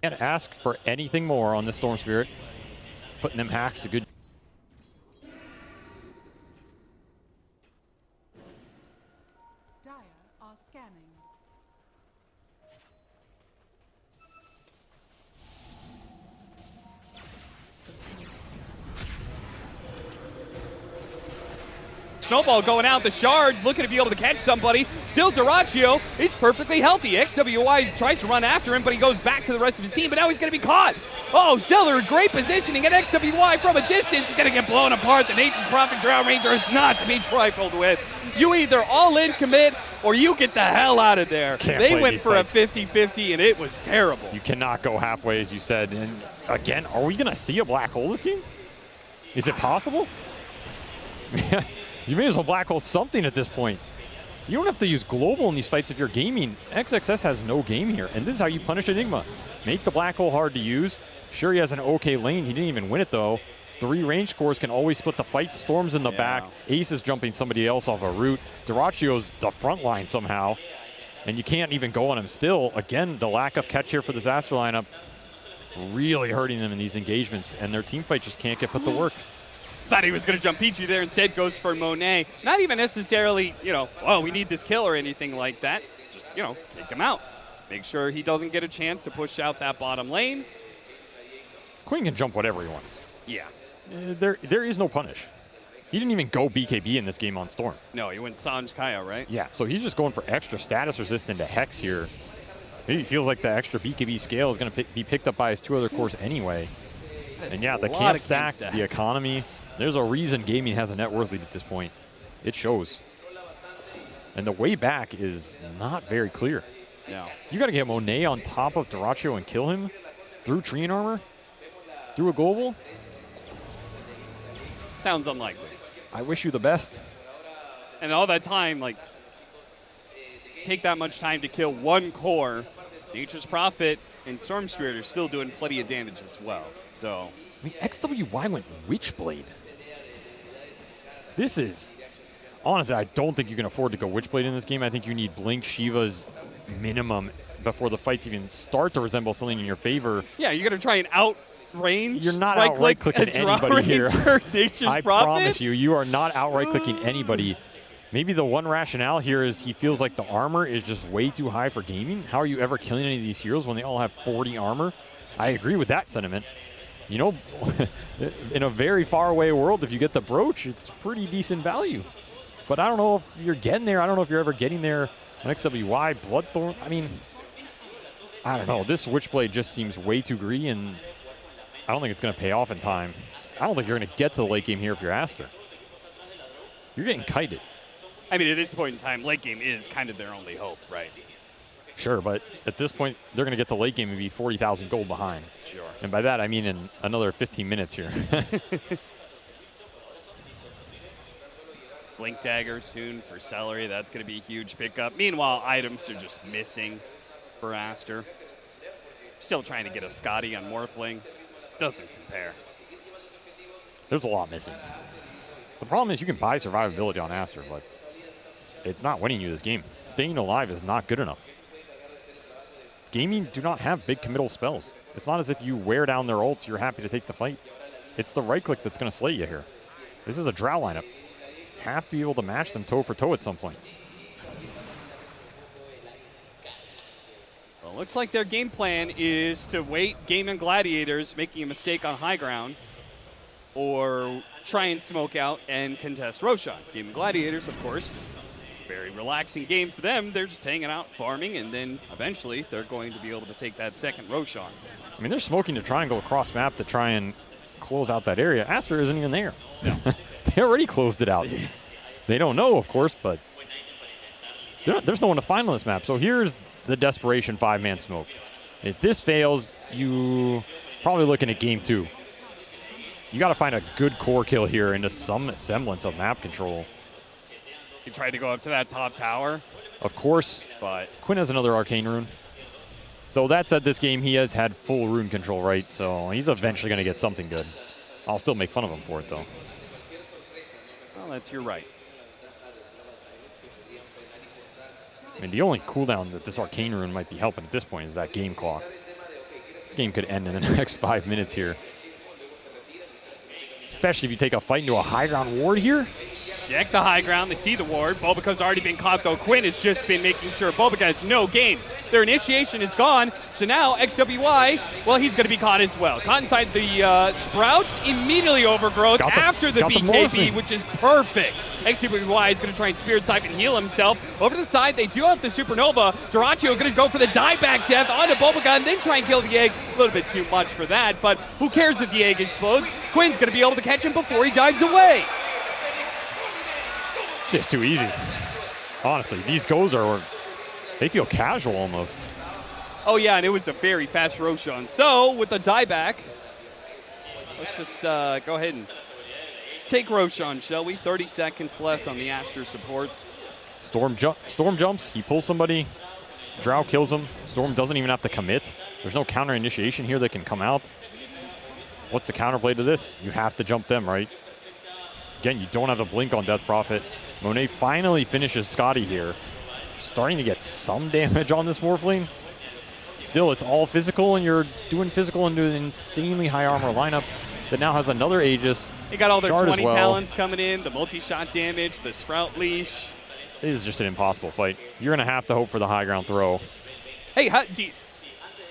Can't ask for anything more on the Storm Spirit. Putting them hacks to good. Dire are scanning. Snowball going out the shard, looking to be able to catch somebody. Still Duraccio is perfectly healthy. XWY tries to run after him, but he goes back to the rest of his team, but now he's going to be caught. Oh, Zeller, great positioning, and XWY from a distance is going to get blown apart. The Nature's Prophet Drow Ranger is not to be trifled with. You either all in commit or you get the hell out of there. They went for a 50-50, and it was terrible. You cannot go halfway, as you said. And again, are we going to see a black hole this game? Is it possible? You may as well black hole something at this point. You don't have to use global in these fights if you're gaming. XXS has no game here, and this is how you punish Enigma. Make the black hole hard to use. Sure, he has an okay lane. He didn't even win it, though. 3 range cores can always split the fight. Storm's in the back. Ace is jumping somebody else off a route. Duracio's the front line somehow, and you can't even go on him still. Again, the lack of catch here for this Aster lineup really hurting them in these engagements, and their team fight just can't get put to work. Thought he was going to jump Pichu there, instead goes for Monet. Not even necessarily, oh, we need this kill or anything like that. Just, take him out. Make sure he doesn't get a chance to push out that bottom lane. Queen can jump whatever he wants. Yeah. There is no punish. He didn't even go BKB in this game on Storm. No, he went Sanj Kaya, right? Yeah, so he's just going for extra status resist into Hex here. Maybe he feels like the extra BKB scale is going to be picked up by his 2 other cores anyway. And yeah, the camp stack, the economy. There's a reason Gaming has a net worth lead at this point. It shows. And the way back is not very clear. Yeah. You got to get Monet on top of Duraccio and kill him through Treant armor, through a global. Sounds unlikely. I wish you the best. And all that time, take that much time to kill 1 core. Nature's Prophet and Storm Spirit are still doing plenty of damage as well. So, I mean, XWY went Witchblade. This is, honestly, I don't think you can afford to go Witchblade in this game. I think you need Blink Shiva's minimum before the fights even start to resemble something in your favor. Yeah, you're going to try and outrange. You're not outright clicking anybody here. I promise you, you are not outright clicking anybody. Maybe the one rationale here is he feels like the armor is just way too high for gaming. How are you ever killing any of these heroes when they all have 40 armor? I agree with that sentiment. You know, in a very far away world, if you get the brooch, it's pretty decent value. But I don't know if you're getting there. I don't know if you're ever getting there on XWY. Bloodthorn, I mean, I don't know. This Witchblade just seems way too greedy, and I don't think it's going to pay off in time. I don't think you're going to get to the late game here if you're Aster. You're getting kited. I mean, at this point in time, late game is kind of their only hope, right? Sure, but at this point, they're going to get to late game and be 40,000 gold behind. Sure. And by that, I mean in another 15 minutes here. Blink Dagger soon for Celery. That's going to be a huge pickup. Meanwhile, items are just missing. for Aster. Still trying to get a Scotty on Morphling. Doesn't compare. There's a lot missing. The problem is you can buy survivability on Aster, but it's not winning you this game. Staying alive is not good enough. Gaimin do not have big committal spells. It's not as if you wear down their ults, you're happy to take the fight. It's the right click that's going to slay you here. This is a Drow lineup. Have to be able to match them toe for toe at some point. Well, looks like their game plan is to wait GaimingGladiators making a mistake on high ground, or try and smoke out and contest Roshan. GaimingGladiators, of course, very relaxing game for them. They're just hanging out, farming, and then eventually they're going to be able to take that second Roshan. I mean, they're smoking the triangle across map to try and close out that area. Aster isn't even there. No. They already closed it out. They don't know, of course, but there's no one to find on this map. So here's the desperation 5-man smoke. If this fails, you probably looking at game 2. You got to find a good core kill here into some semblance of map control. He tried to go up to that top tower. Of course, but Quinn has another arcane rune. Though that said, this game he has had full rune control, right? So he's eventually going to get something good. I'll still make fun of him for it, though. Well, that's your right. I mean, the only cooldown that this arcane rune might be helping at this point is that game clock. This game could end in the next 5 minutes here. Especially if you take a fight into a high ground ward here. Check the high ground. They see the ward. Bulbaca's already been caught, though. Quinn has just been making sure Bulbaca has no game. Their initiation is gone. So now XWY, well, he's going to be caught as well. Caught inside the Sprouts. Immediately overgrowth after the BKB, which is perfect. XWY is going to try and Spirit Siphon heal himself. Over to the side, they do have the Supernova. Durachio going to go for the dieback death onto Bulbaca and then try and kill the egg. A little bit too much for that, but who cares if the egg explodes? Quinn's going to be able to catch him before he dives away. Just too easy. Honestly, these goes they feel casual almost. Oh yeah, and it was a very fast Roshan. So with the dieback, let's just go ahead and take Roshan, shall we? 30 seconds left on the Aster supports. Storm jumps, he pulls somebody, Drow kills him. Storm doesn't even have to commit. There's no counter initiation here that can come out. What's the counterplay to this? You have to jump them, right? Again, you don't have a blink on Death Prophet. Monet finally finishes Scotty here. Starting to get some damage on this Morphling. Still, it's all physical, and you're doing physical into an insanely high armor lineup that now has another Aegis. They got all their Shard 20 as well. talents coming in, the multi-shot damage, the Sprout Leash. This is just an impossible fight. You're going to have to hope for the high ground throw. Hey,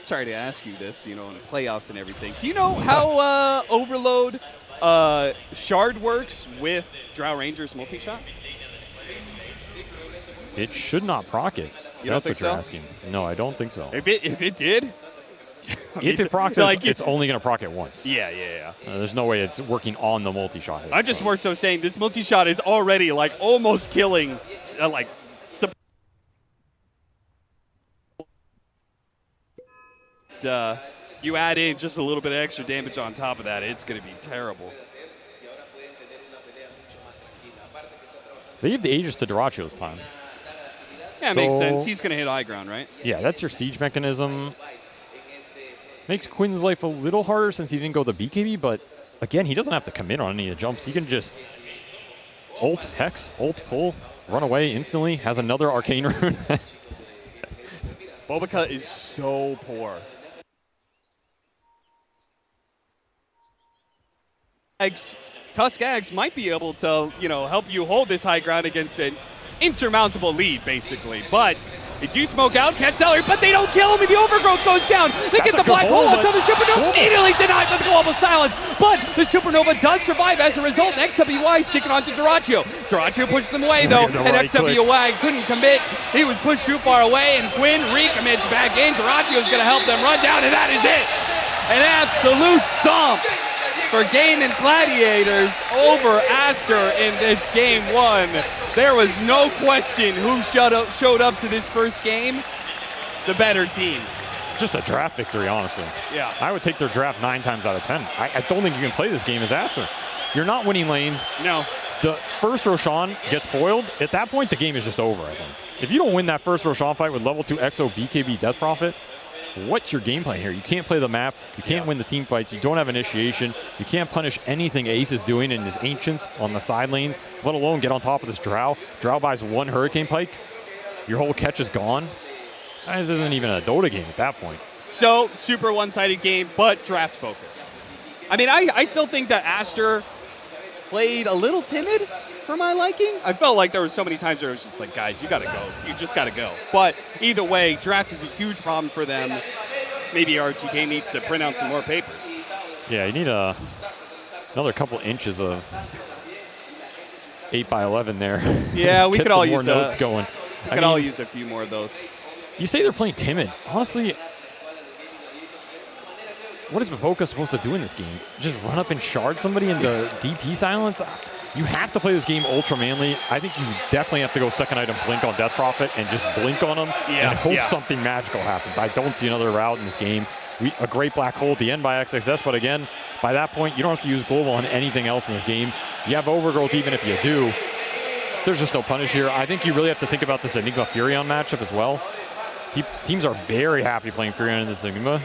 sorry to ask you this, in the playoffs and everything. Do you know how Overload Shard works with Drow Ranger's multi-shot? It should not proc it. That's what you're asking. No, I don't think so. If it did? If it procs it, it's only going to proc it once. Yeah. There's no way it's working on the multi-shot hit. I'm just more so saying this multi-shot is already almost killing you add in just a little bit of extra damage on top of that, it's going to be terrible. They give the Aegis to Durachio's time. Yeah, it makes sense. He's going to hit high ground, right? Yeah, that's your siege mechanism. Makes Quinn's life a little harder since he didn't go the BKB, but again, he doesn't have to commit on any of the jumps. He can just ult Hex, ult pull, run away instantly, has another arcane rune. Bulbaca is so poor. Tusk Eggs might be able to, help you hold this high ground against an insurmountable lead, basically. But they do smoke out, catch Celery, but they don't kill him, and the overgrowth goes down. They get the black hole until the Supernova immediately denied by the Global Silence. But the Supernova does survive as a result, and XWY sticking on to Durachio. Durachio pushes them away, though, and XWY couldn't commit. He was pushed too far away, and Quinn recommits back in. Durachio's going to help them run down, and that is it. An absolute stomp for GaimingGladiators over Aster in this game 1. There was no question who showed up to this first game. The better team. Just a draft victory, honestly. Yeah. I would take their draft 9 times out of 10. I don't think you can play this game as Aster. You're not winning lanes. No. The first Roshan gets foiled. At that point, the game is just over, I think. If you don't win that first Roshan fight with level 2 XO BKB Death Prophet, what's your game plan here? You can't play the map. You can't win the team fights. You don't have initiation. You can't punish anything Ace is doing in his Ancients on the side lanes, let alone get on top of this Drow. Drow buys 1 Hurricane Pike. Your whole catch is gone. This isn't even a Dota game at that point. So, super one-sided game, but draft focused. I mean, I still think that Aster played a little timid for my liking. I felt like there were so many times where it was just like, guys, you got to go. You just got to go. But either way, draft is a huge problem for them. Maybe RTK needs to print out some more papers. Yeah, you need another couple inches of 8x11 there. Yeah, we Get could all some more use notes going. We could all use a few more of those. You say they're playing timid. Honestly, what is Vivoka supposed to do in this game? Just run up and shard somebody into DP silence? You have to play this game ultra manly. I think you definitely have to go second item blink on Death Prophet and just blink on him and hope something magical happens. I don't see another route in this game. A great black hole at the end by XXS, but again, by that point, you don't have to use global on anything else in this game. You have overgrowth even if you do. There's just no punish here. I think you really have to think about this Enigma Furion matchup as well. Teams are very happy playing Furion in this Enigma,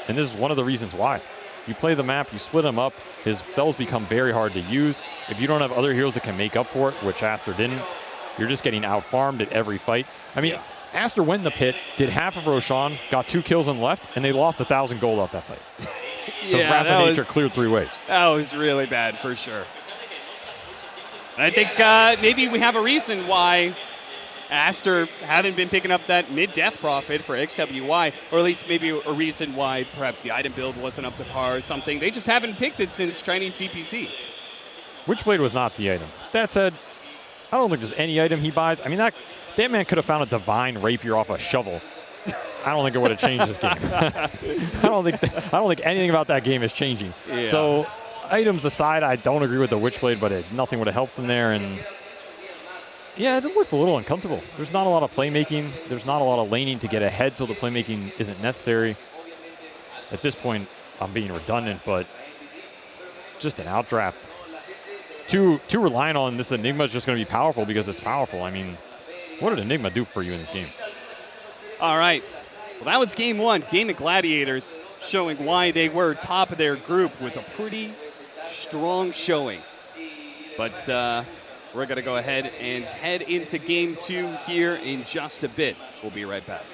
and this is one of the reasons why. You play the map, you split him up, his spells become very hard to use. If you don't have other heroes that can make up for it, which Aster didn't, you're just getting out-farmed at every fight. I mean, Aster went in the pit, did half of Roshan, got 2 kills on left, and they lost 1,000 gold off that fight. Because Wrath of Nature cleared 3 waves. That was really bad for sure. And I think maybe we have a reason why Aster haven't been picking up that mid-death profit for XWY, or at least maybe a reason why perhaps the item build wasn't up to par or something. They just haven't picked it since Chinese DPC. Witchblade was not the item. That said, I don't think there's any item he buys. I mean, that man could have found a divine rapier off a shovel. I don't think it would have changed this game. I don't think anything about that game is changing. Yeah. So, items aside, I don't agree with the Witchblade, but nothing would have helped him there. And yeah, it looked a little uncomfortable. There's not a lot of playmaking. There's not a lot of laning to get ahead, so the playmaking isn't necessary. At this point, I'm being redundant, but just an outdraft. Too relying on this Enigma is just going to be powerful because it's powerful. I mean, what did Enigma do for you in this game? All right. Well, that was game 1. GaimingGladiators showing why they were top of their group with a pretty strong showing. But we're going to go ahead and head into game 2 here in just a bit. We'll be right back.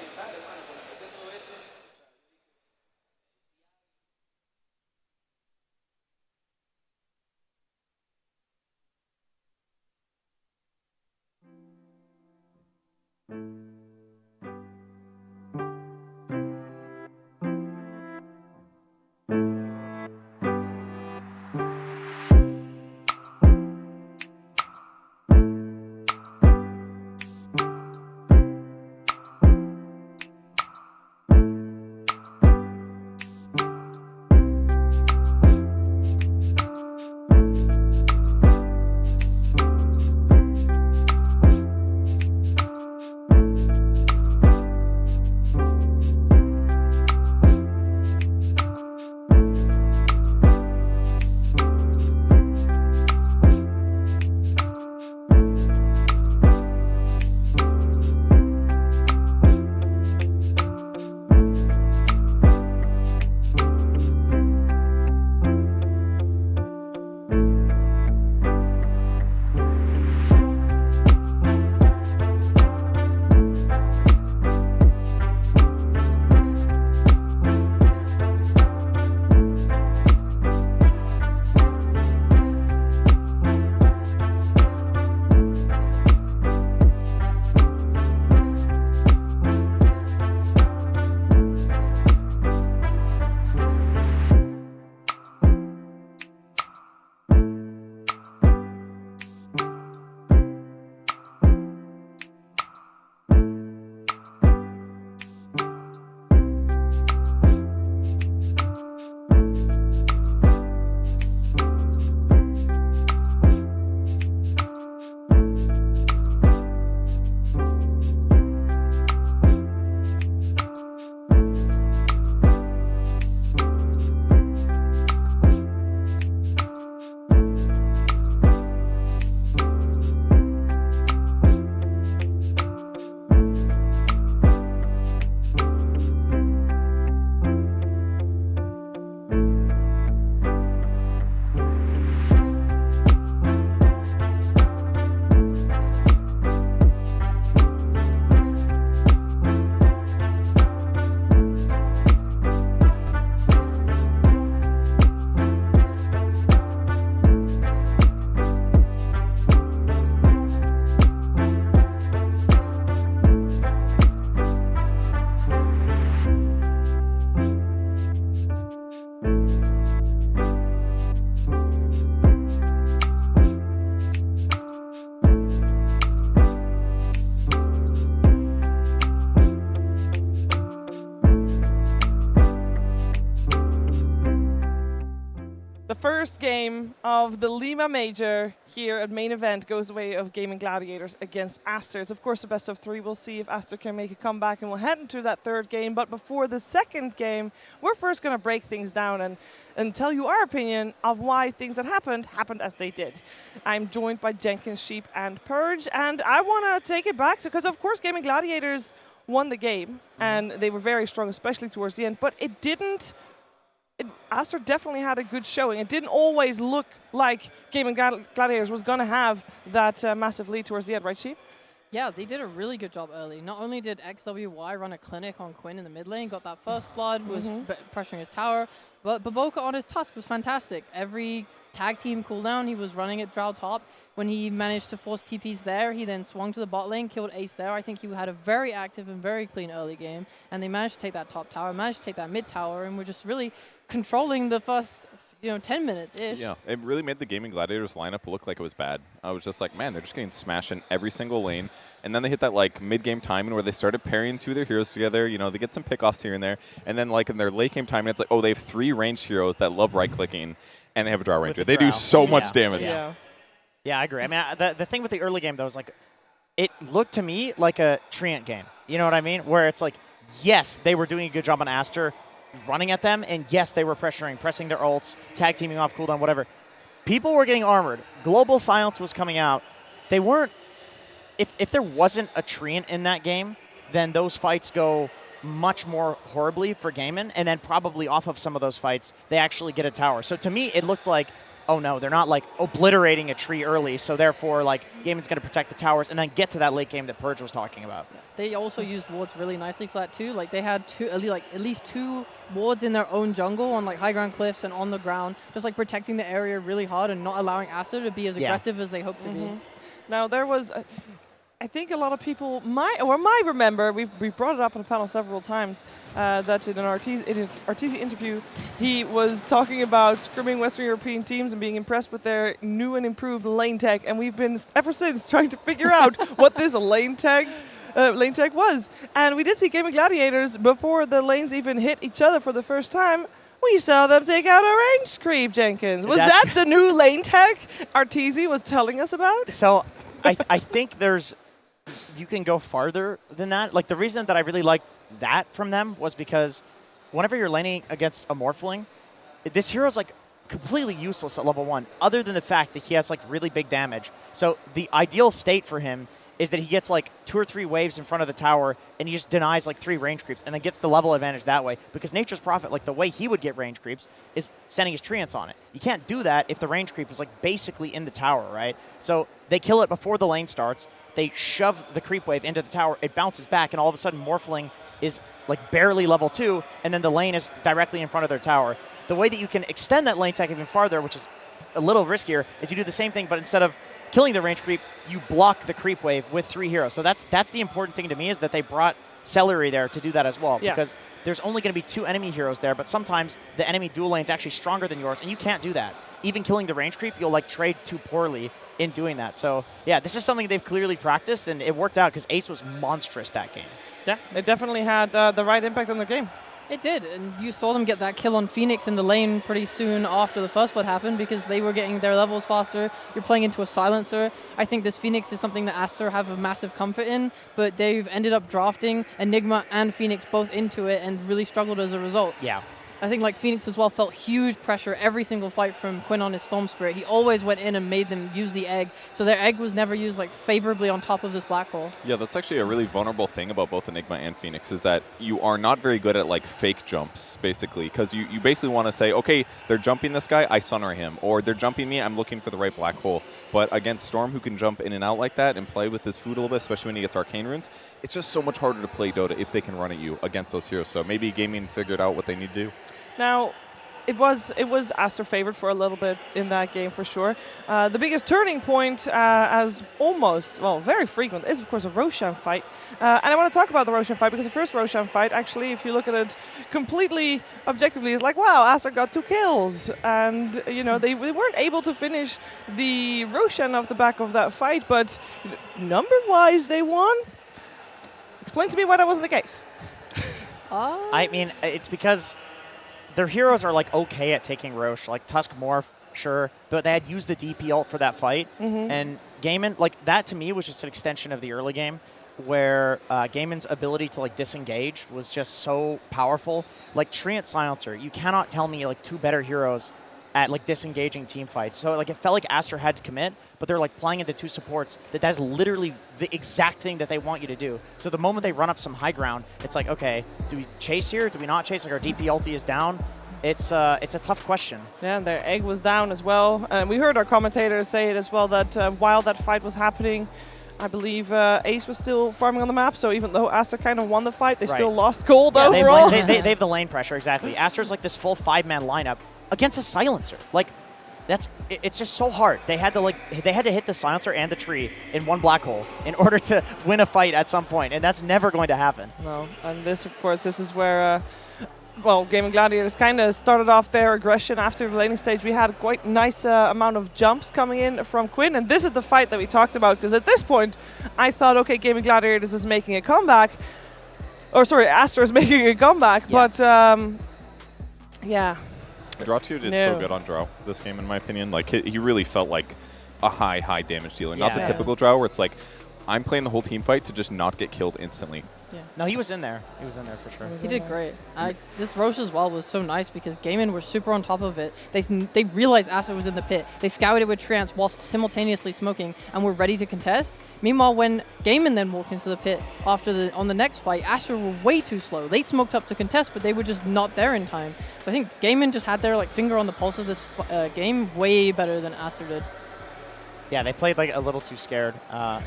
first game of the Lima Major here at main event goes the way of Gaming Gladiators against Aster. It's of course a best of 3. We'll see if Aster can make a comeback, and we'll head into that third game. But before the second game, we're first going to break things down and tell you our opinion of why things that happened as they did. I'm joined by Jenkins, Sheep, and Purge, and I want to take it back because of course Gaming Gladiators won the game, and they were very strong, especially towards the end, but it didn't. Aster definitely had a good showing. It didn't always look like Gaming Gladiators was going to have that massive lead towards the end, right, Sheep? Yeah, they did a really good job early. Not only did XWY run a clinic on Quinn in the mid lane, got that first blood, was pressuring his tower, but Baboka on his Tusk was fantastic. Every tag team cooldown, he was running at Drow top. When he managed to force TPs there, he then swung to the bot lane, killed Ace there. I think he had a very active and very clean early game, and they managed to take that top tower, managed to take that mid tower, and were just really controlling the first 10 minutes-ish. Yeah, it really made the Gaming Gladiators lineup look like it was bad. I was just like, man, they're just getting smashed in every single lane. And then they hit that like mid-game timing where they started pairing 2 of their heroes together. They get some pickoffs here and there. And then like in their late-game timing, it's like, oh, they have 3 ranged heroes that love right-clicking, and they have a Drow Ranger. They do so much damage. Yeah, I agree. I mean, the thing with the early game, though, is like, it looked to me like a Treant game. You know what I mean? Where it's like, yes, they were doing a good job on Aster, running at them, and yes, they were pressing their ults, tag teaming off cooldown, whatever. People were getting armored. Global Silence was coming out. They weren't. If there wasn't a Treant in that game, then those fights go much more horribly for Gaimin, and then probably off of some of those fights, they actually get a tower. So to me, it looked like, oh no, they're not like obliterating a tree early, so therefore like Gaimin's going to protect the towers and then get to that late game that Purge was talking about. They also used wards really nicely for that too. Like they had at least 2 wards in their own jungle on like high ground cliffs and on the ground, just like protecting the area really hard and not allowing Aster to be as aggressive as they hoped to be. Now there was, I think a lot of people might remember, we've brought it up on the panel several times, that in an Arteezy interview, he was talking about scrimming Western European teams and being impressed with their new and improved lane tech, and we've been ever since trying to figure out what this lane tech was. And we did see Gaming Gladiators before the lanes even hit each other for the first time. We saw them take out a range creep, Jenkins. Was that the new lane tech Arteezy was telling us about? So I think you can go farther than that. Like the reason that I really liked that from them was because whenever you're laning against a Morphling, this hero's like completely useless at level 1, other than the fact that he has like really big damage. So the ideal state for him is that he gets like 2 or 3 waves in front of the tower and he just denies like 3 range creeps and then gets the level advantage that way. Because Nature's Prophet, like the way he would get range creeps is sending his treants on it. You can't do that if the range creep is like basically in the tower, right? So they kill it before the lane starts. They shove the creep wave into the tower. It bounces back and all of a sudden Morphling is like barely level 2 and then the lane is directly in front of their tower. The way that you can extend that lane tech even farther, which is a little riskier, is you do the same thing, but instead of killing the range creep, you block the creep wave with 3 heroes. So that's the important thing to me, is that they brought Celery there to do that as well. Yeah. Because there's only going to be 2 enemy heroes there, but sometimes the enemy dual lane is actually stronger than yours, and you can't do that. Even killing the range creep, you'll like trade too poorly in doing that. So yeah, this is something they've clearly practiced, and it worked out because Ace was monstrous that game. Yeah, it definitely had the right impact on the game. It did, and you saw them get that kill on Phoenix in the lane pretty soon after the first blood happened because they were getting their levels faster. You're playing into a silencer. I think this Phoenix is something that Aster have a massive comfort in, but they've ended up drafting Enigma and Phoenix both into it and really struggled as a result. Yeah. I think like Phoenix as well felt huge pressure every single fight from Quinn on his Storm Spirit. He always went in and made them use the egg, so their egg was never used like favorably on top of this black hole. Yeah, that's actually a really vulnerable thing about both Enigma and Phoenix, is that you are not very good at like fake jumps, basically, because you basically want to say, okay, they're jumping this guy, I sunner him, or they're jumping me, I'm looking for the right black hole. But against Storm, who can jump in and out like that and play with his food a little bit, especially when he gets Arcane Runes, it's just so much harder to play Dota if they can run at you against those heroes. So maybe Gaming figured out what they need to do. Now, it was Aster favored for a little bit in that game for sure. The biggest turning point, as very frequent, is of course a Roshan fight. And I want to talk about the Roshan fight because the first Roshan fight, actually, if you look at it completely objectively, is like, wow, Aster got 2 kills. And, they weren't able to finish the Roshan off the back of that fight, but number-wise, they won. Explain to me why that wasn't the case. I mean, it's because their heroes are like okay at taking Roche. Like Tusk Morph, structure, but they had used the DP ult for that fight. And Gaimin, like that to me was just an extension of the early game, where Gaimin's ability to like disengage was just so powerful. Like Treant Silencer, you cannot tell me like two better heroes at like disengaging team fights. So like it felt like Aster had to commit, but they're like playing into two supports that's literally the exact thing that they want you to do. So the moment they run up some high ground, it's like, okay, do we chase here? Do we not chase? Like our DP ulti is down. It's a tough question. Yeah, and their egg was down as well. And we heard our commentators say it as well, that while that fight was happening, I believe Ace was still farming on the map, so even though Aster kind of won the fight, they still lost gold overall. They have the lane pressure, exactly. Aster's like this full 5-man lineup against a Silencer. Like, it's just so hard. They had to hit the Silencer and the tree in one black hole in order to win a fight at some point, and that's never going to happen. No, and this, of course, this is where well, Gaming Gladiators kind of started off their aggression after the laning stage. We had quite nice amount of jumps coming in from Quinn, and this is the fight that we talked about, because at this point, I thought, okay, Gaming Gladiators is making a comeback. Or sorry, Aster is making a comeback, but yeah. Drawtio did so good on Drow this game, in my opinion. Like, he really felt like a high damage dealer. Not the typical Drow where it's like, I'm playing the whole team fight to just not get killed instantly. Yeah. No, he was in there. He was in there for sure. He did great. This Roche as well was so nice because Gaimin were super on top of it. They realized Aster was in the pit. They scouted it with Trance whilst simultaneously smoking and were ready to contest. Meanwhile, when Gaimin then walked into the pit on the next fight, Aster were way too slow. They smoked up to contest, but they were just not there in time. So I think Gaimin just had their like finger on the pulse of this game way better than Aster did. Yeah, they played like a little too scared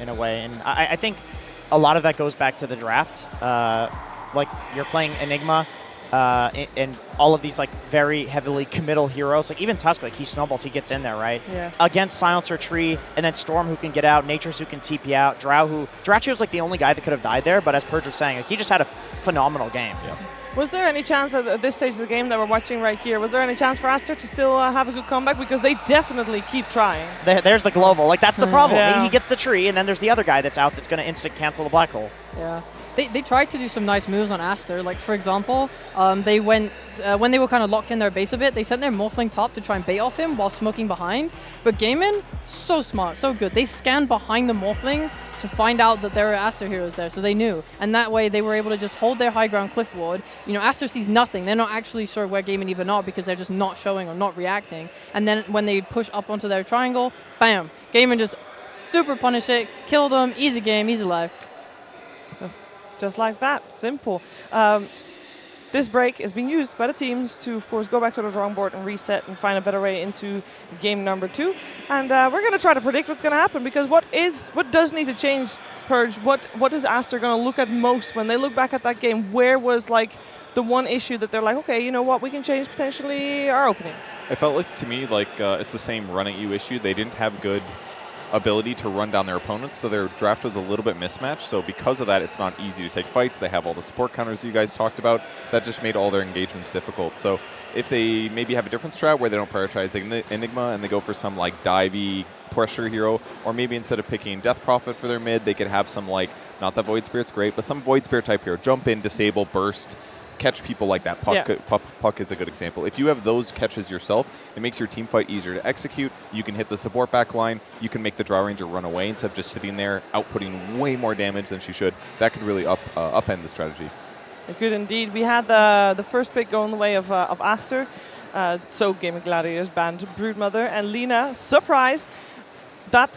in a way, and I think a lot of that goes back to the draft. Like you're playing Enigma, and all of these like very heavily committal heroes. Like even Tusk, like he snowballs, he gets in there, right? Yeah. Against Silencer Tree, and then Storm who can get out, Nature's who can TP out, Dracio's like the only guy that could have died there, but as Purge was saying, like he just had a phenomenal game. Yeah. Was there any chance at this stage of the game that we're watching right here, was there any chance for Aster to still have a good comeback? Because they definitely keep trying. There's the global. Like, that's the problem. Yeah. He gets the tree, and then there's the other guy that's out that's going to instant cancel the black hole. Yeah. They tried to do some nice moves on Aster. Like, for example, they went when they were kind of locked in their base a bit, they sent their Morphling top to try and bait off him while smoking behind. But Gaimin, so smart, so good. They scanned behind the Morphling to find out that there were Aster heroes there, so they knew. And that way, they were able to just hold their high ground cliff ward. You know, Aster sees nothing. They're not actually sure where Gaimin even are because they're just not showing or not reacting. And then when they push up onto their triangle, bam! Gaimin just super punish it, kill them, easy game, easy life. Just like that, simple. This break is being used by the teams to, of course, go back to the drawing board and reset and find a better way into game number 2. And we're going to try to predict what's going to happen, because what does need to change, Purge? What is Aster going to look at most when they look back at that game? Where was like the one issue that they're like, okay, you know what, we can change potentially our opening? It felt like to me like it's the same run at you issue. They didn't have good ability to run down their opponents, so their draft was a little bit mismatched. So because of that, it's not easy to take fights. They have all the support counters you guys talked about. That just made all their engagements difficult. So if they maybe have a different strat where they don't prioritize Enigma and they go for some like divey pressure hero, or maybe instead of picking Death Prophet for their mid, they could have some like, not that Void Spirit's great, but some Void Spirit type hero. Jump in, disable, burst, catch people like that. Puck is a good example. If you have those catches yourself, it makes your team fight easier to execute. You can hit the support back line. You can make the Draw Ranger run away instead of just sitting there outputting way more damage than she should. That could really upend the strategy. It could indeed. We had the first pick going the way of Aster. So Gaming Gladiators banned Broodmother and Lina. Surprise! That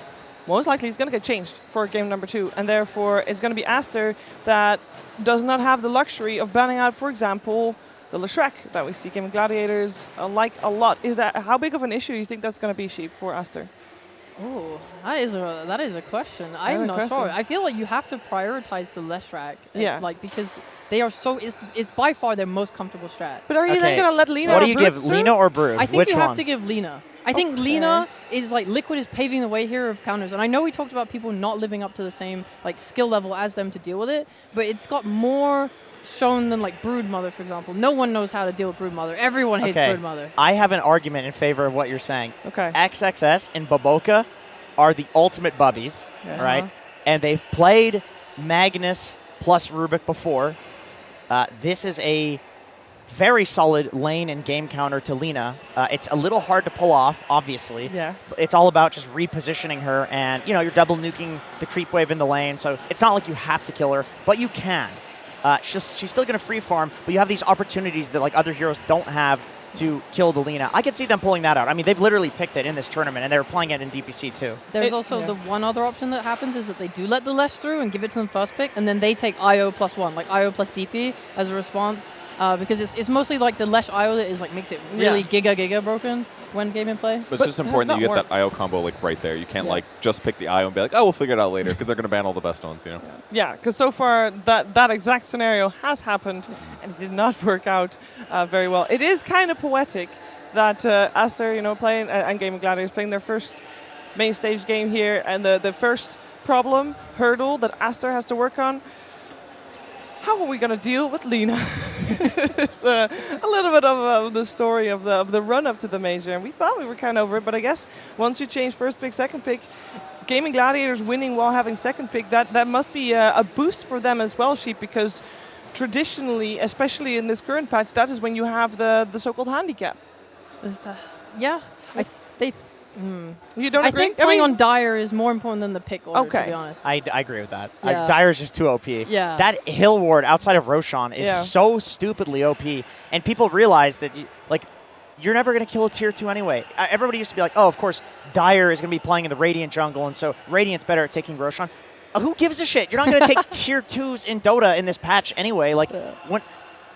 most likely is going to get changed for game number 2, and therefore it's going to be Aster that does not have the luxury of banning out, for example, the Leshrac that we see Gaming Gladiators like a lot. Is that, how big of an issue do you think that's going to be, Sheep, for Aster? Oh, that is a question. I'm not sure. I feel like you have to prioritize the Leshrac, like, because they are so. It's by far their most comfortable strat. But are you then going to let Lina? What do you give, Lina or Brood? I think you have to give Lina. I think Lina is like Liquid is paving the way here of counters, and I know we talked about people not living up to the same like skill level as them to deal with it, but it's got more shown than like Broodmother, for example. No one knows how to deal with Broodmother. Everyone hates Broodmother. I have an argument in favor of what you're saying. Okay. XXS and Baboka are the ultimate bubbies, right? And they've played Magnus plus Rubik before. This is a very solid lane and game counter to Lina. It's a little hard to pull off, obviously. Yeah. It's all about just repositioning her, and you're double nuking the creep wave in the lane, so it's not like you have to kill her, but you can. She's still going to free farm, but you have these opportunities that like other heroes don't have to kill the Lina. I could see them pulling that out. I mean, they've literally picked it in this tournament, and they were playing it in DPC too. There's also the one other option that happens is that they do let the Lesh through and give it to them first pick, and then they take IO +1, like IO plus DP as a response, because it's mostly like the Lesh IO that is like makes it really giga broken when Gaimin play. But it's just important that you get that IO combo like right there. You can't like just pick the IO and be like, oh, we'll figure it out later, because they're going to ban all the best ones, Yeah, because so far that exact scenario has happened, and it did not work out very well. It is kind of poetic that Aster, playing and GaimingGladiators playing their first main stage game here, and the first hurdle that Aster has to work on. How are we going to deal with Lina? It's a little bit of the story of the run-up to the major. And we thought we were kind of over it, but I guess once you change first pick, second pick, GaimingGladiators winning while having second pick, that must be a boost for them as well, Sheep, because traditionally, especially in this current patch, that is when you have the so-called handicap. Yeah. You don't I agree? think playing on Dire is more important than the pick order, to be honest. I agree with that. Yeah. Dire's just too OP. Yeah. That hill ward outside of Roshan is so stupidly OP, and people realize that you're never going to kill a tier 2 anyway. Everybody used to be like, oh, of course, Dire is going to be playing in the Radiant jungle, and so Radiant's better at taking Roshan. Who gives a shit? You're not going to take tier 2s in Dota in this patch anyway.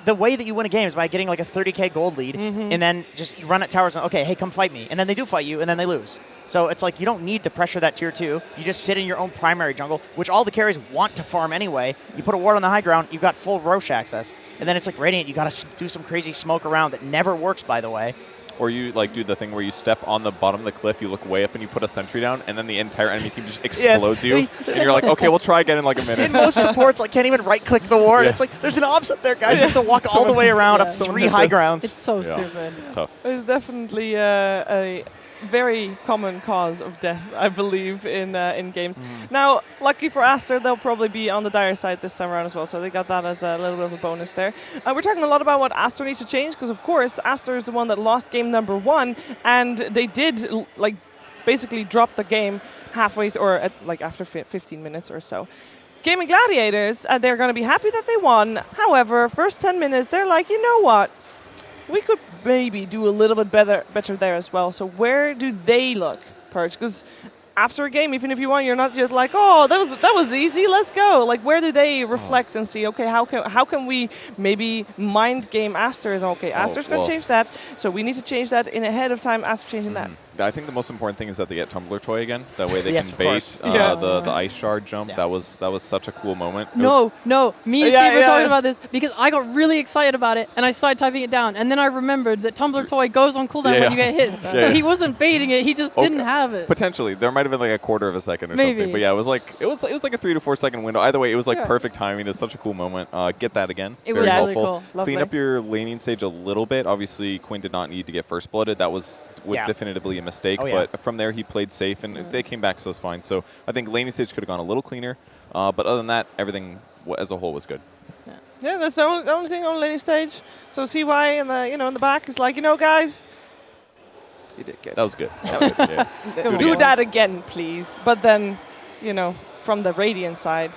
The way that you win a game is by getting like a 30k gold lead, and then just you run at towers and, okay, hey, come fight me. And then they do fight you, and then they lose. So it's like you don't need to pressure that tier 2. You just sit in your own primary jungle, which all the carries want to farm anyway. You put a ward on the high ground, you've got full Rosh access. And then it's like Radiant, you got to do some crazy smoke around that never works, by the way. Or you like do the thing where you step on the bottom of the cliff, you look way up and you put a sentry down, and then the entire enemy team just explodes you. And you're like, okay, we'll try again in like a minute. And most supports can't even right-click the ward. It's like, there's an obs up there, guys. You have to walk all the way around up 3 high grounds. It's so stupid. It's tough. It's definitely a very common cause of death, I believe, in games. Now, lucky for Aster, they'll probably be on the Dire side this time around as well, so they got that as a little bit of a bonus there. We're talking a lot about what Aster needs to change, because of course, Aster is the one that lost game number 1, and they did basically drop the game halfway, or after 15 minutes or so. GaimingGladiators, they're going to be happy that they won. However, first 10 minutes, they're like, you know what? We could maybe do a little bit better there as well. So where do they look, Purge? Because after a game, even if you won, you're not just like, oh, that was easy, let's go. Like, where do they reflect and see, okay, how can we maybe mind game Aster? Okay, Aster's going to change that, so we need to change that in ahead of time. Aster changing that. I think the most important thing is that they get Tumbler Toy again. That way they Yes, can of bait course. the ice shard jump. That was such a cool moment. Me and Steve were talking about this because I got really excited about it and I started typing it down, and then I remembered that Tumbler Toy goes on cooldown when you get hit. So he wasn't baiting it; he just didn't have it. Potentially, there might have been like a quarter of a second or something. But yeah, it was like a 3 to 4 second window. Either way, it was like perfect timing. It's such a cool moment. Get that again. It Very was helpful. really cool. Clean up your laning stage a little bit. Obviously, Quinn did not need to get first blooded. That was definitively a mistake. But from there, he played safe, and they came back, so it was fine. So I think laning stage could have gone a little cleaner. But other than that, everything as a whole was good. Yeah, that's the only thing on laning stage. So CY in the in the back is like, guys, you did good. That was good. That was good. Yeah. Do that again, please. But then, from the Radiant side,